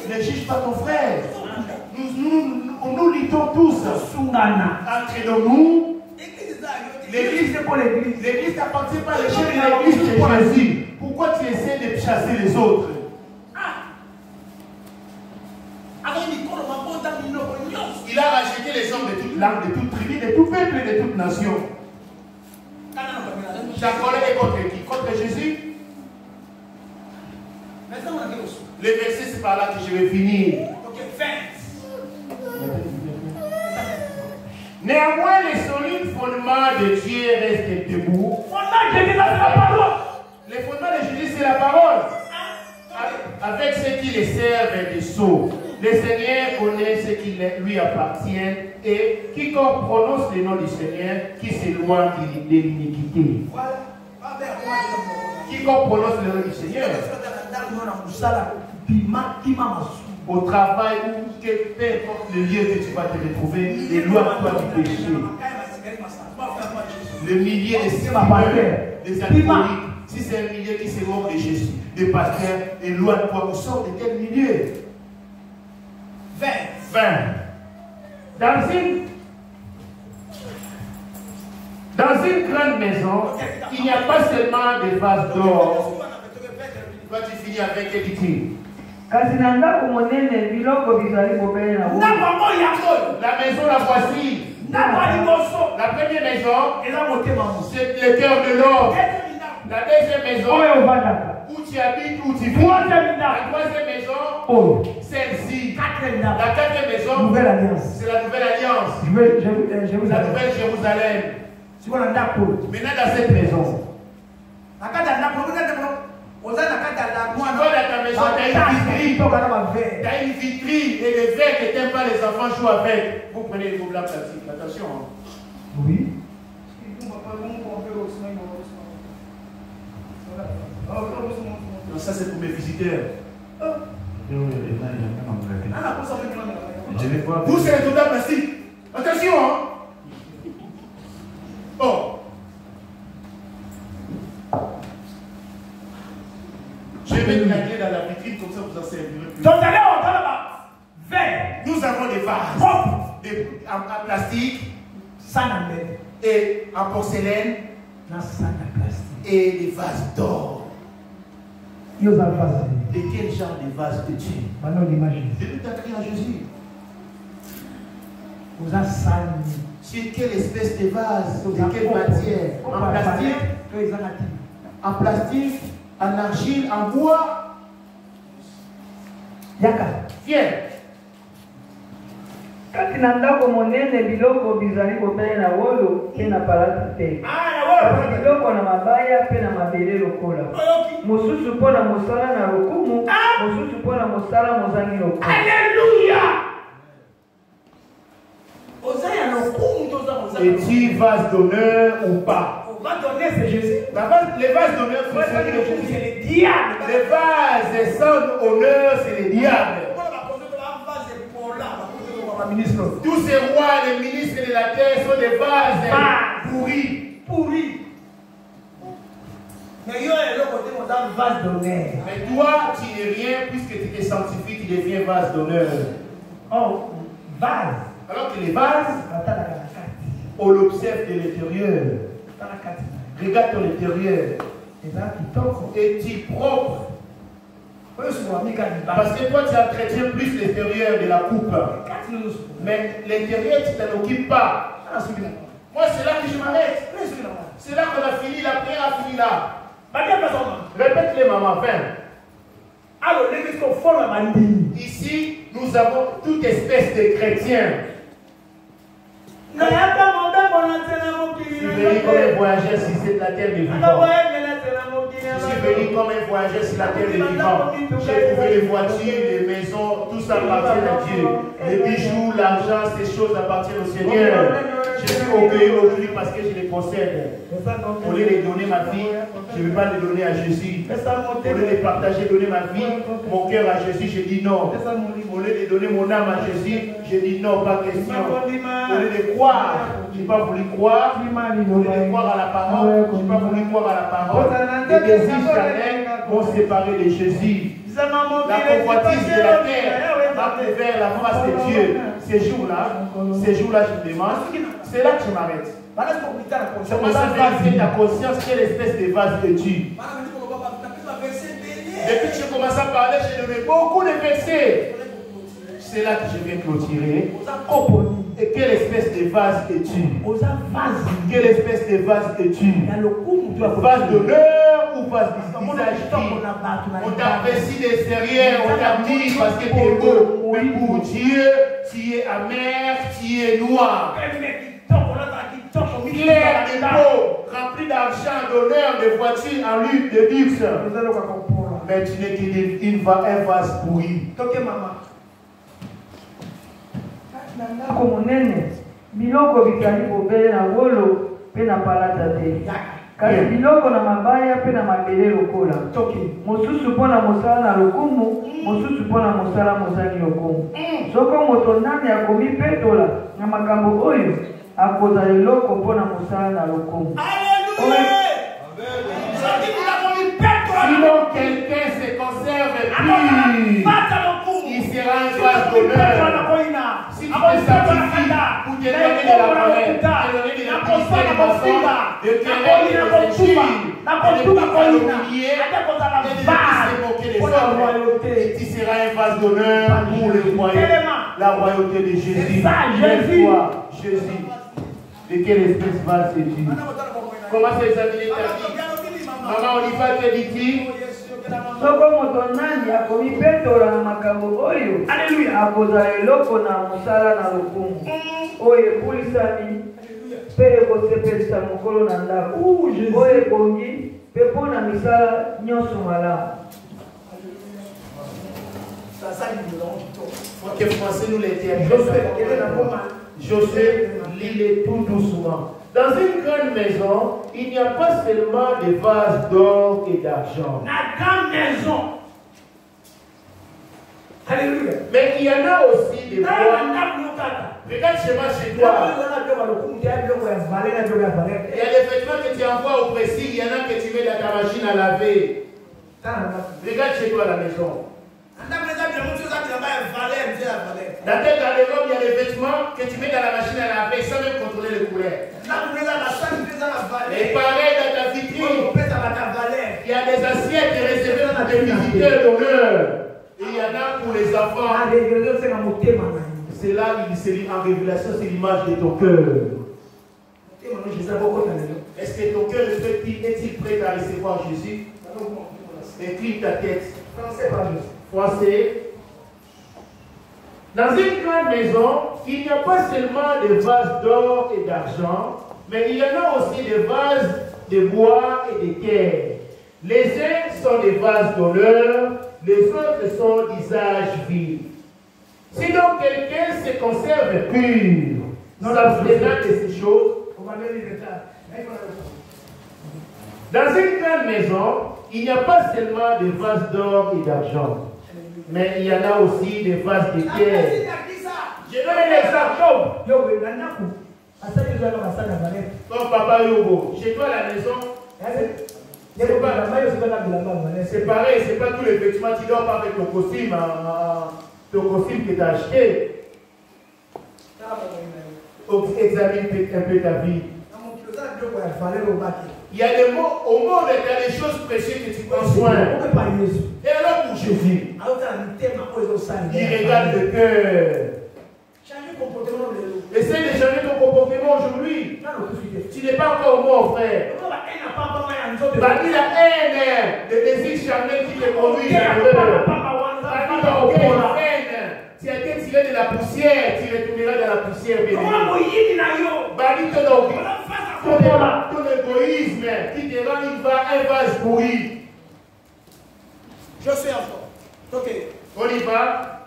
Ne juge pas ton frère. Nous luttons tous entre nous. L'église, c'est pour l'église. L'église n'appartient pas à l'échelle de l'église de Jésus. Pourquoi tu essaies de chasser les autres? Il a racheté les hommes de toute langue, de toute tribu, de tout peuple et de toute nation. Jacob est contre qui? Contre Jésus? Le verset, c'est par là que je vais finir. Néanmoins, les solides fondements de Dieu restent debout. Les fondements de Jésus, c'est la parole. Avec ceux qui les servent de sceaux. Le Seigneur connaît ce qui lui appartient et quiconque prononce le nom du Seigneur qui s'éloigne de l'iniquité. Quiconque prononce le nom du Seigneur. Au travail ou peu importe le lieu que tu vas te retrouver, éloigne-toi du péché. Le milieu des alcooliques, si c'est un milieu qui se moque de Jésus, des pasteurs, éloigne-toi. Nous sommes de quel milieu? 20. Dans une grande maison, il n'y a pas seulement des vases d'or. Toi, tu finis avec quel titre? La maison la voici. La première maison, c'est le cœur de l'homme. La deuxième maison, où tu habites, où tu vis. La troisième maison, celle-ci. La quatrième maison, c'est la nouvelle alliance. La nouvelle Jérusalem. Maintenant dans cette maison, tu vois dans ta maison, tu as une vitrine et les verres que t'aimes pas, les enfants jouent avec. Vous prenez les problèmes plastiques, attention. Oui. Non, ça c'est pour mes visiteurs. Je vais voir. Vous, c'est le total plastique. Attention, hein. Oh. Je vais mettre la clé dans la vitrine, comme ça vous en servirez plus. Donc, allez, on va là-bas. Verre. Nous avons des vases. Propres. En plastique. Sanamé. Et en porcelaine. Et des vases d'or. De quel genre de vases que tu es? C'est tout à crier à Jésus. C'est quelle espèce de vase? De quelle matière? En plastique? En plastique? En argile? En bois? Viens. Kati na ndako monene biloko bizali kopele na wolo pe na palata te. Biloko na mabaya pe na mabele lokola. Mosusu mpo na mosala na lokumu, mosusu mpo na mosala mozangi lokumu. Alléluia. Es-tu vase d'honneur ou pas? On va donner, c'est Jésus. Les vases d'honneur, c'est les diables. Les vases sans honneur, c'est les diables. Tous ces rois, les ministres de la terre sont des vases pourris. Mais toi, tu n'es rien puisque tu t'es sanctifié, tu deviens vase d'honneur. Oh, vase. Alors que les vases, on l'observe de l'intérieur. Regarde ton intérieur. Et tu es propre. Parce que toi, tu entretiens plus l'extérieur de la coupe. Mais l'intérieur, tu ne t'en occupes pas. Moi, c'est là que je m'arrête. C'est là qu'on a fini, la prière a fini là. Répète-les, maman, ici, nous avons toute espèce de chrétiens. Tu es venu comme un voyageur sur la terre des vivants. Je suis venu comme un voyageur sur la terre des vivants. J'ai trouvé les voitures, les maisons, tout ça appartient à Dieu. Les bijoux, l'argent, ces choses appartiennent au Seigneur. Je suis obéi aujourd'hui parce que je les possède. Au lieu de donner ma vie, je ne vais pas les donner à Jésus. Au lieu de partager, donner ma vie, mon cœur à Jésus, je dis non. Au lieu de donner mon âme à Jésus, je dis non, pas question. Au lieu de croire, je n'ai pas voulu croire. Au lieu de croire à la parole, je n'ai pas voulu croire à la parole. Les désirs charnels vont se séparer de Jésus. La convoitise de la terre va couvrir la face de Dieu. Ces jours-là, je me demande, c'est là que je m'arrête. Je commence à vérifier ta conscience, quelle espèce de vase que tu. Depuis que je commence à parler, j'ai donné beaucoup de versets. C'est là que je viens clôturer. Et quelle espèce de vase es-tu? Quelle espèce de vase es-tu? Vase d'honneur ou vase visage? On t'apprécie des derrière, on t'admire parce que tu es beau. Mais pour Dieu, tu es amer, tu es noir. Clair et beau, rempli d'argent, d'honneur, de voitures en lutte, de luxe. Mais tu n'es qu'un vase pourri. Ndako monene biloko bizali kobele na wolo pe na palata te. Kasi biloko na mabaya pe na mabele lokola. Mosusu mpo na mosala na lokumu, mosusu mpo na mosala mozangi lokumu. Soko moto nani akomipetola na makambo oyo akozala eloko mpo na mosala na lokumu. Sinon quelqu'un se conserve pur, il sera un vase d'honneur. Si tu te sanctifies pour t'éloigner de la colère, t'éloigner de la puissance de mensonge, de querer, de séduire, de ne pas calomnier, et de ne pas se moquer des hommes, et tu seras un vase d'honneur pour le royaume, la royauté de Jésus. Lève-toi, Jésus. De quelle espèce vase es-tu? Comment s'examiner ta vie? Maman Oliva, que dit-il? Soko moto nani akomipetola na makambo oyo akozala eloko na mosala na lokumu oyo epulisami mpe ekosepelisa mokolo na ndako oyo ebongi mpe mpo na misala nyonso malamu. Ok, français nous l'interprète. Joseph, lis-les tout doucement. Dans une grande maison, il n'y a pas seulement des vases d'or et d'argent. La grande maison. Alléluia. Mais il y en a aussi des fois. Regarde chez moi, chez toi. Il y a des vêtements que tu envoies au pressing, il y en a que tu mets dans ta machine à laver. Regarde chez toi à la maison. Dans tes garde-robe, il y a des vêtements que tu mets dans la machine à laver sans même contrôler les couleurs. Et pareil dans ta vitrine, il y a des assiettes réservées pour des visiteurs d'honneur. Et il y en a pour les enfants. C'est là il se lit en révélation, c'est l'image de ton cœur. Est-ce que ton cœur est-il prêt à recevoir Jésus? Écris ta tête. Français. Dans une grande maison, il n'y a pas seulement des vases d'or et d'argent, mais il y en a aussi des vases de bois et de terre. Les uns sont des vases d'honneur, les autres sont d'usage vil. Si donc quelqu'un se conserve pur, s'abstenant de ces choses, dans une grande maison, il n'y a pas seulement des vases d'or et d'argent, mais il y en a aussi des vases de terre. Je donne un exemple. Comme Papa Yobo, chez toi à la maison, c'est pareil, c'est pas tous les vêtements, tu dors pas avec ton costume que tu as acheté. Examine un peu ta vie. Il y a des mots, au monde, il y a des choses précieuses que tu prends soin. Et alors pour Jésus, il regarde le cœur. Essaye de changer ton comportement aujourd'hui. Tu n'es pas encore mort, frère. Parmi la haine, le désir charnel qui te conduit à l'erreur. Parmi la haine, tu as été tiré de la poussière, tu retourneras dans la poussière. Ton égoïsme qui te rend un vase pourri. Je suis encore. Ok. On y va.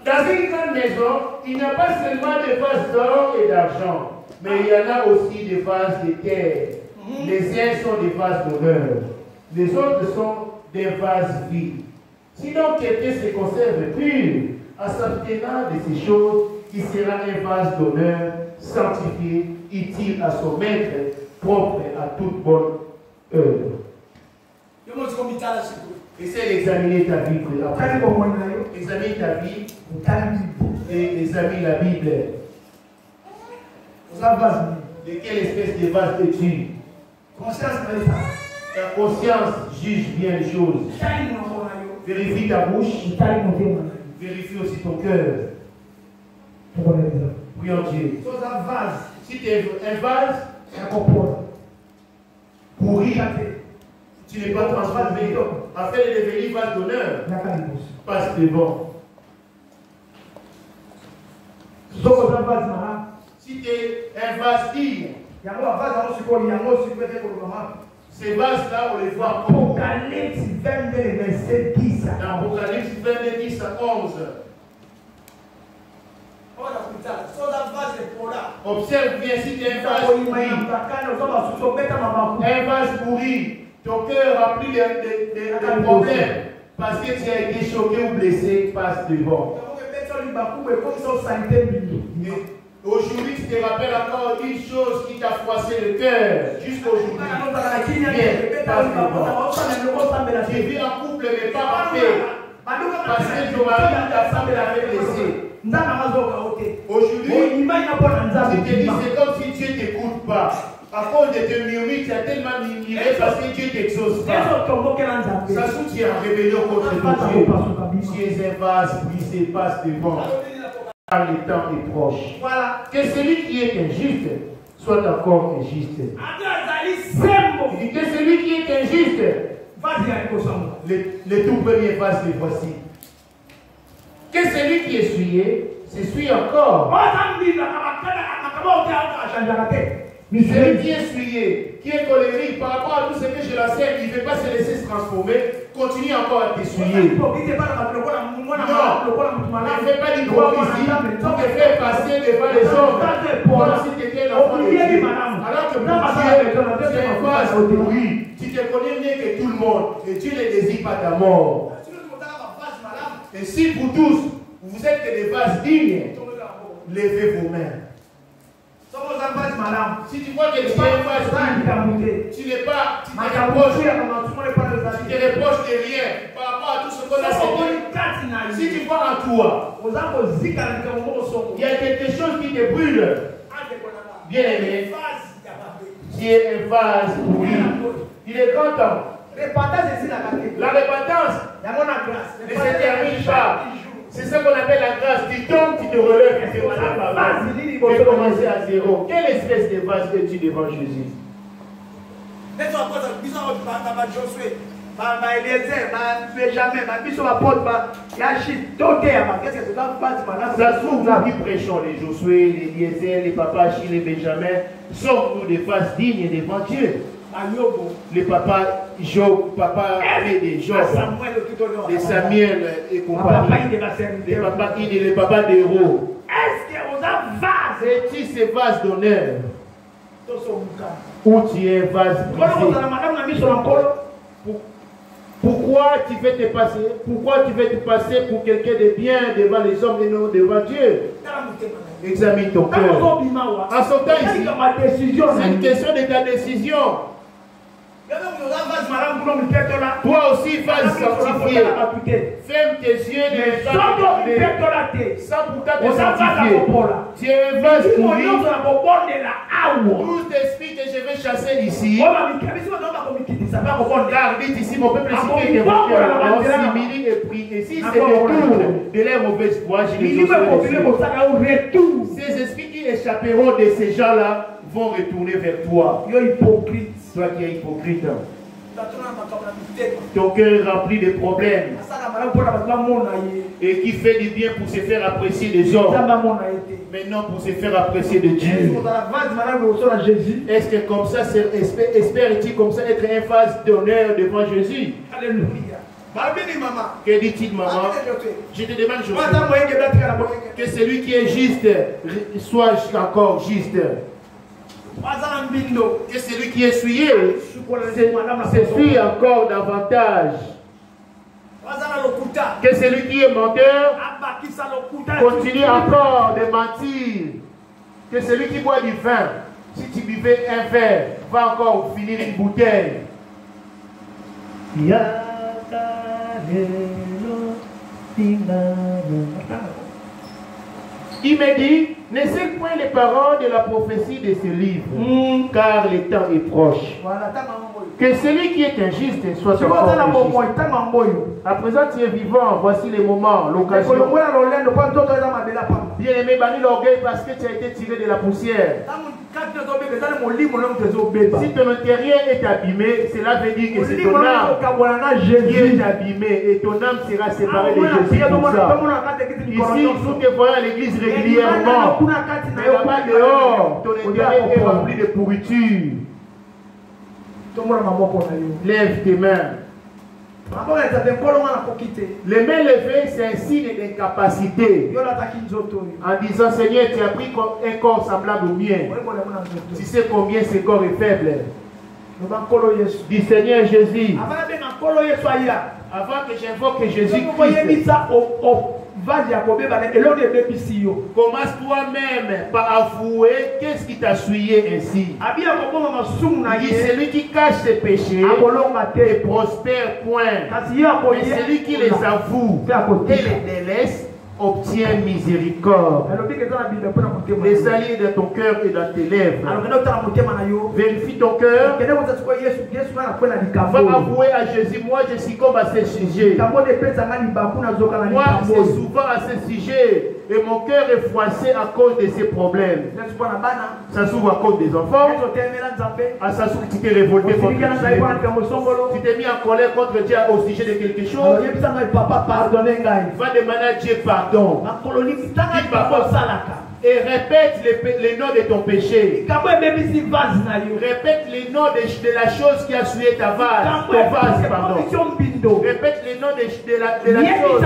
Dans une grande maison, il n'y a pas seulement des vases d'or et d'argent, mais il y en a aussi des vases de terre. Les uns sont des vases d'honneur, les autres sont des vases vides. Si donc quelqu'un se conserve pur, en s'abstenant de ces choses, il sera un vase d'honneur, sanctifié, utile à son maître, propre à toute bonne œuvre. Essaie d'examiner ta vie. Examine ta vie et examine la Bible. De quelle espèce de vase es-tu? Ta conscience juge bien les choses. Vérifie ta bouche. Vérifie aussi ton cœur. Prions Dieu. Si tu es un vase pourri, tu n'es pas transformé. Afin de devenir vase d'honneur, passe devant. Si tu es un vase digne, ces vases-là, on les voit en Apocalypse 22, verset 10 à 11. Apocalypse 22, 10 à 11. Observe bien si tu es un vase pourri. Un vase pourri. Ton cœur rempli de problèmes parce que tu as été choqué ou blessé, passe devant. Aujourd'hui, tu te rappelles encore une chose qui t'a froissé le cœur. Jusqu'aujourd'hui. Passe devant. Tu vis en couple mais pas en paix. Parce que ton mari, ta femme l'avait blessé. Aujourd'hui, tu te dis c'est comme si Dieu ne t'écoute pas. À cause de tes murmures, tu as tellement murmuré parce que Dieu ne t'exauce pas. Ça se tu es en rébellion contre ton Dieu. Tu es un vase brisé, passe devant. Car le temps est proche. Voilà. Que celui qui est injuste soit encore injuste. Il dit que celui qui est injuste, le tout premier vase le voici. Que celui qui est souillé, s'essuie encore. Celui qui est souillé, qui est colérique par rapport à tout ce que je l'enseigne, il ne veut pas se laisser se transformer, continue encore à t'essuyer. Non, ne fais pas d'hypocrisie pour te faire passer devant les hommes comme si tu étais l'enfant de Dieu. Alors que pour Dieu, tu es en face pourri. Tu te connais mieux que tout le monde et tu ne désires pas ta mort. Et si pour tous, Vous êtes que des vases dignes. Levez vos mains. Si tu vois que tu es un vase digne, tu n'es pas, tu te reproches de rien par rapport à tout ce qu'on a fait. Si tu vois en toi, il y a quelque chose qui te brûle. Bien aimé, tu es un vase pourri. Il est grand temps. La repentance ne se termine pas. C'est ça qu'on appelle la grâce. Tu tombes, tu te relèves, tu te relèves par vase. Tu peux commencer à zéro. Quelle espèce de vase es-tu devant Jésus? Ça se trouve, nous qui prêchons, les Josué, les Eliezer, les papas Achille, les Benjamin, sommes-nous des vases dignes devant Dieu? Les papas Job, papa de Job, les Samuel et compagnie, les papas Idi, les papas d'héros. Est-ce que vous avez vase? Es-tu ces vases d'honneur? Ou tu es vase brisé? Pourquoi tu veux te passer? Pourquoi tu veux te passer pour quelqu'un de bien devant les hommes et non devant Dieu? Examine ton cœur. En son temps ici, c'est une question de ta décision. Toi aussi, vas sanctifier. Ferme tes yeux de sans pourtant te sanctifier. Tu es un vase pourri. Tout esprit que je vais chasser ici. Car dites ici, mon peuple, si tu es simili et prie. Et si c'est le tour de leur mauvaise foi, je les retourne. Ces esprits qui échapperont de ces gens-là vont retourner vers toi. Hypocrite. Toi qui es hypocrite. Ton cœur est rempli de problèmes et qui fait du bien pour se faire apprécier des hommes, mais non pour se faire apprécier de Dieu. Est-ce que comme ça, espère-t-il comme ça être un vase d'honneur devant Jésus? Alléluia. Que dit-il, maman? Je te demande, que celui qui est juste soit encore juste. Que celui qui est essuyé s'essuie encore davantage. Que celui qui est menteur continue encore de mentir. Que celui qui boit du vin, si tu buvais un verre, va encore finir une bouteille. Il me dit, ne sais point les paroles de la prophétie de ce livre, car le temps est proche. Que celui qui est injuste soit encore injuste. À présent, tu es vivant, voici les moments, l'occasion. Bien aimé, bannis l'orgueil parce que tu as été tiré de la poussière. Si ton intérieur est abîmé, cela veut dire que c'est ton âme qui est abîmée et ton âme sera séparée de Jésus pour ça. Ici, nous te voyons à l'église régulièrement, mais là-bas dehors, ton intérieur est rempli de pourriture. Lève tes mains. Les mains levées, c'est un signe d'incapacité. En disant, Seigneur, tu as pris un corps semblable au mien. Tu sais combien ce corps est faible. Dis, Seigneur Jésus, avant que j'invoque Jésus-Christ, commence toi-même par avouer qu'est-ce qui t'a souillé ainsi. Dis, celui qui cache ses péchés et prospère point. Mais celui qui les avoue et les délaisse obtient miséricorde. Les alliés de ton cœur et dans tes lèvres. Vérifie ton cœur. Va avouer à Jésus, moi je suis comme à ce sujet. Moi c'est souvent à ce sujet. Et mon cœur est froissé à cause de ces problèmes. Ça s'ouvre à cause des enfants. Ça s'ouvre, tu t'es révolté contre Dieu. Tu t'es mis en colère contre Dieu au sujet de quelque chose. Va demander à Dieu pardon. Dis papa. Et répète les noms de ton péché. Répète les noms de la chose qui a souillé ta vase. Ton vase, pardon. Répète les noms de la chose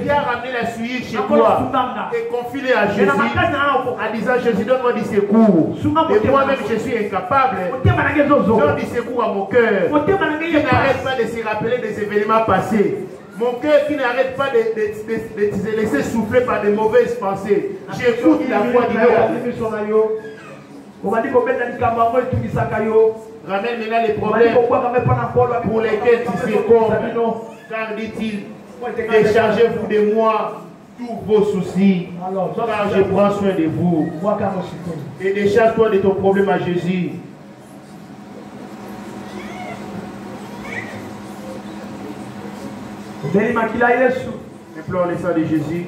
qui a ramené la souillure chez toi. Et confie-les à Jésus. En disant, Jésus, donne-moi du secours. Et moi-même, je suis incapable. Donne du secours à mon cœur. Qui n'arrête pas de se rappeler des événements passés. Mon cœur qui n'arrête pas de se laisser souffler par de mauvaises pensées. J'écoute la voix du Lord. Ramène maintenant les problèmes pour lesquels tu succombes. Car dit-il, déchargez-vous de moi tous vos soucis, car je prends soin de vous. Et décharge-toi de ton problème à Jésus. Implore le sang de Jésus.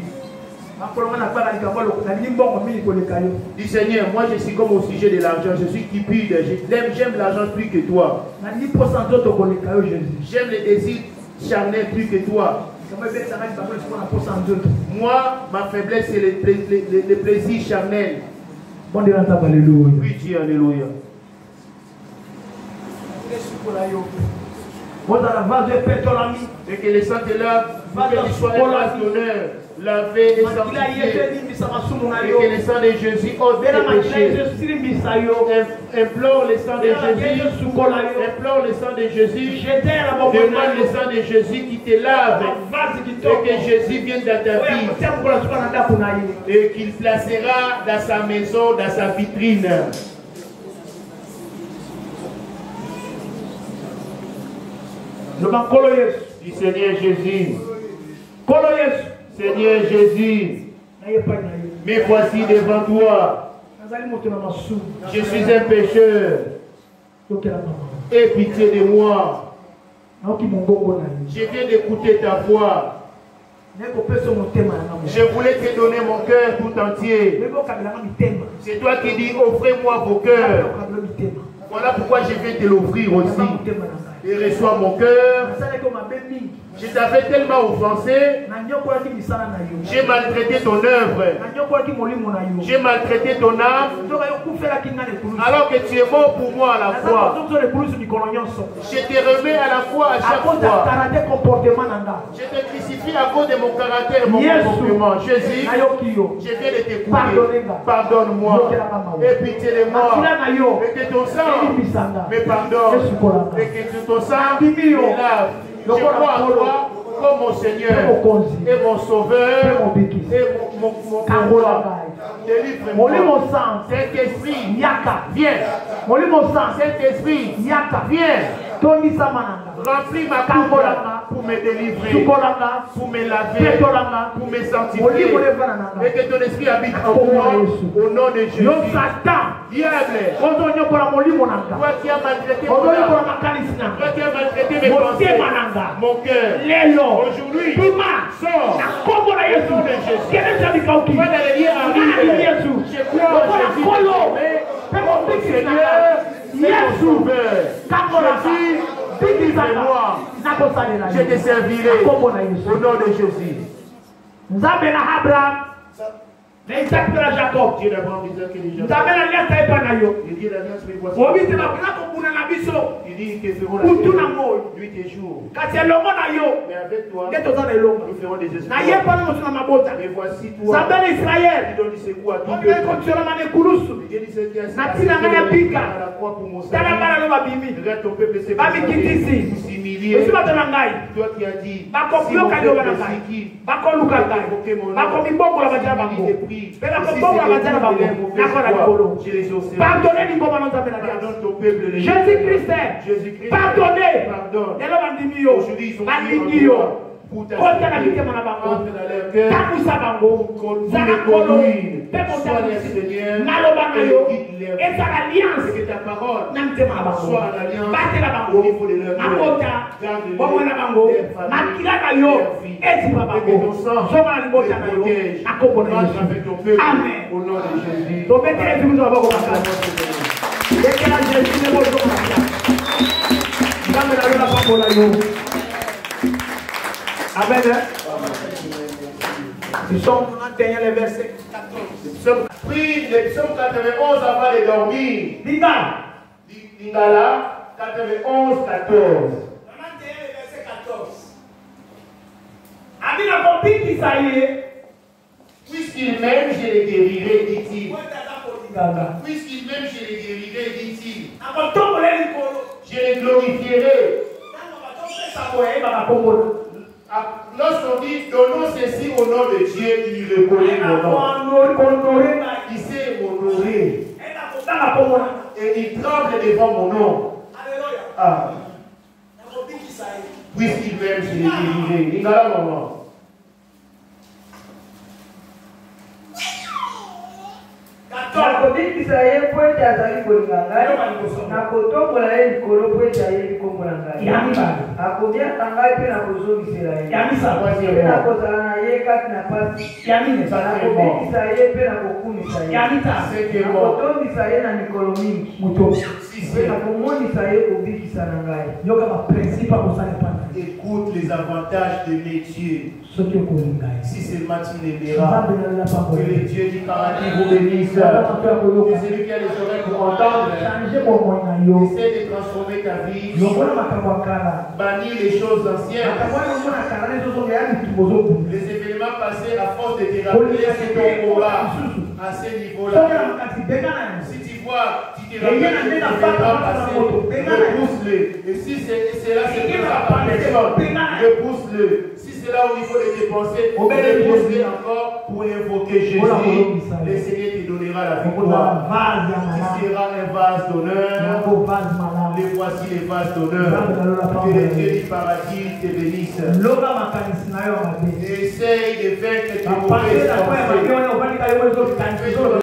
Dis Seigneur, moi je suis comme au sujet de l'argent, je suis cupide, j'aime l'argent plus que toi. J'aime les désirs charnels plus que toi. Moi, ma faiblesse c'est les plaisirs charnels. Oui Dieu, alléluia. Et que le sang te lave, que tu sois un vase d'honneur, lavé et sanctifié. Et que le sang de Jésus ôte tes péchés. Implore le sang de Jésus. Implore le sang de Jésus. Demande le sang de Jésus qui te lave. Et que Jésus vienne dans ta vie. Et qu'il placera dans sa maison, dans sa vitrine. Du Seigneur Jésus. Seigneur Jésus, me voici devant toi. Je suis un pécheur. Aie pitié de moi. Je viens d'écouter ta voix. Je voulais te donner mon cœur tout entier. C'est toi qui dis, offrez-moi vos cœurs. Voilà pourquoi je viens te l'offrir aussi. Et reçois mon cœur. Je t'avais tellement offensé. J'ai maltraité ton œuvre. J'ai maltraité ton âme. Alors que tu es mort pour moi à la croix. Je te remets à la croix à chaque fois. Je te crucifie à cause de mon caractère et mon comportement. Jésus, je viens de t'écouter. Pardonne-moi. Aie pitié de moi. Et que ton sang me pardonne. Et que ton sang me lave. Je crois en toi comme mon Seigneur et mon Sauveur et mon roi. Délivre-moi. Saint-Esprit, viens. Saint-Esprit, viens. Remplis ma coupe pour me délivrer, pour me laver, pour me sanctifier. Et que ton esprit habite en moi au nom de Jésus. Diable, toi qui as maltraité mon âme, toi qui as maltraité mes pensées, mon cœur, aujourd'hui, sors au nom de Jésus. Va dans les lieux arides. Je crois en Jésus, mon Seigneur, c'est mon Sauveur. Jésus, délivre-moi. Je te servirai au nom de Jésus. Jacob. Dieu d'Abraham, Isaac et de Jacob. Il dit l'alliance mes voisins. Il dit qu'ils feront la nuit et jour. Mais avec toi, nous ferons des espoirs. Mais voici toi, qui donne du secours à tout Dieu. Dieu dit ce qui a signifié à la croix pour mon salut. Regarde ton peuple s'humilier. Toi qui as dit, si mon peuple c'est qui, invoquez mon nom, pardonnez ton peuple. Jésus-Christ, pardonnez. Aujourd'hui, ils sont pour ta entre dans leur cœur, pour les conduire, sois les Seigneur, et que ta parole soit en alliance au niveau de leur cœur. Garde-les, et que ton sang les protège. Marche avec ton peuple au nom de Jésus. Amen. Nous sommes dernier le verset 14. Prie le psaume 91 avant de dormir. Lingala 91, 14. Puisqu'il m'aime, je les guérirai, dit-il. Puisqu'il m'aime, je les guérirai, dit-il. Je les glorifierai. lorsqu'on dit donnons ceci au nom de Dieu, il reconnaît mon nom. Il s'est honoré. Et il tremble devant mon nom. Ah. Puisqu'il m'aime, je l'ai délivré. Il a un moment. nakobikisa ye mpo ete azali kolinga ngai nakotombola ye likolo mpo ete ayebi kombo na ngai akomiaka ngai mpe nakozongisela ye mpe nakozala na ye kati na pasi nakobikisa ye mpe nakokumisa ye nakotondisa ye na mikolo mingi mpe nakomonisa ye kobikisa na ngai. Écoute les avantages de mes dieux. Si seulement tu les verras, que les dieux du paradis vous bénissent. Que celui qui a les oreilles pour entendre, essaie de transformer ta vie, bannir les choses anciennes, les événements passés à force de te rappeler ce ton combat à ce niveau-là. Si tu vois, tu te rappelles les événements passés, repousse-le. Et si cela se présente par personne, repousse-le. Si c'est là au niveau de tes pensées, repousse-le encore pour invoquer Jésus. Le Seigneur te donnera la victoire. Tu seras un vase d'honneur. Les voici les vases d'honneur. Que les dieux du paradis te bénissent. Essaye de vaincre tes mauvaises pensées.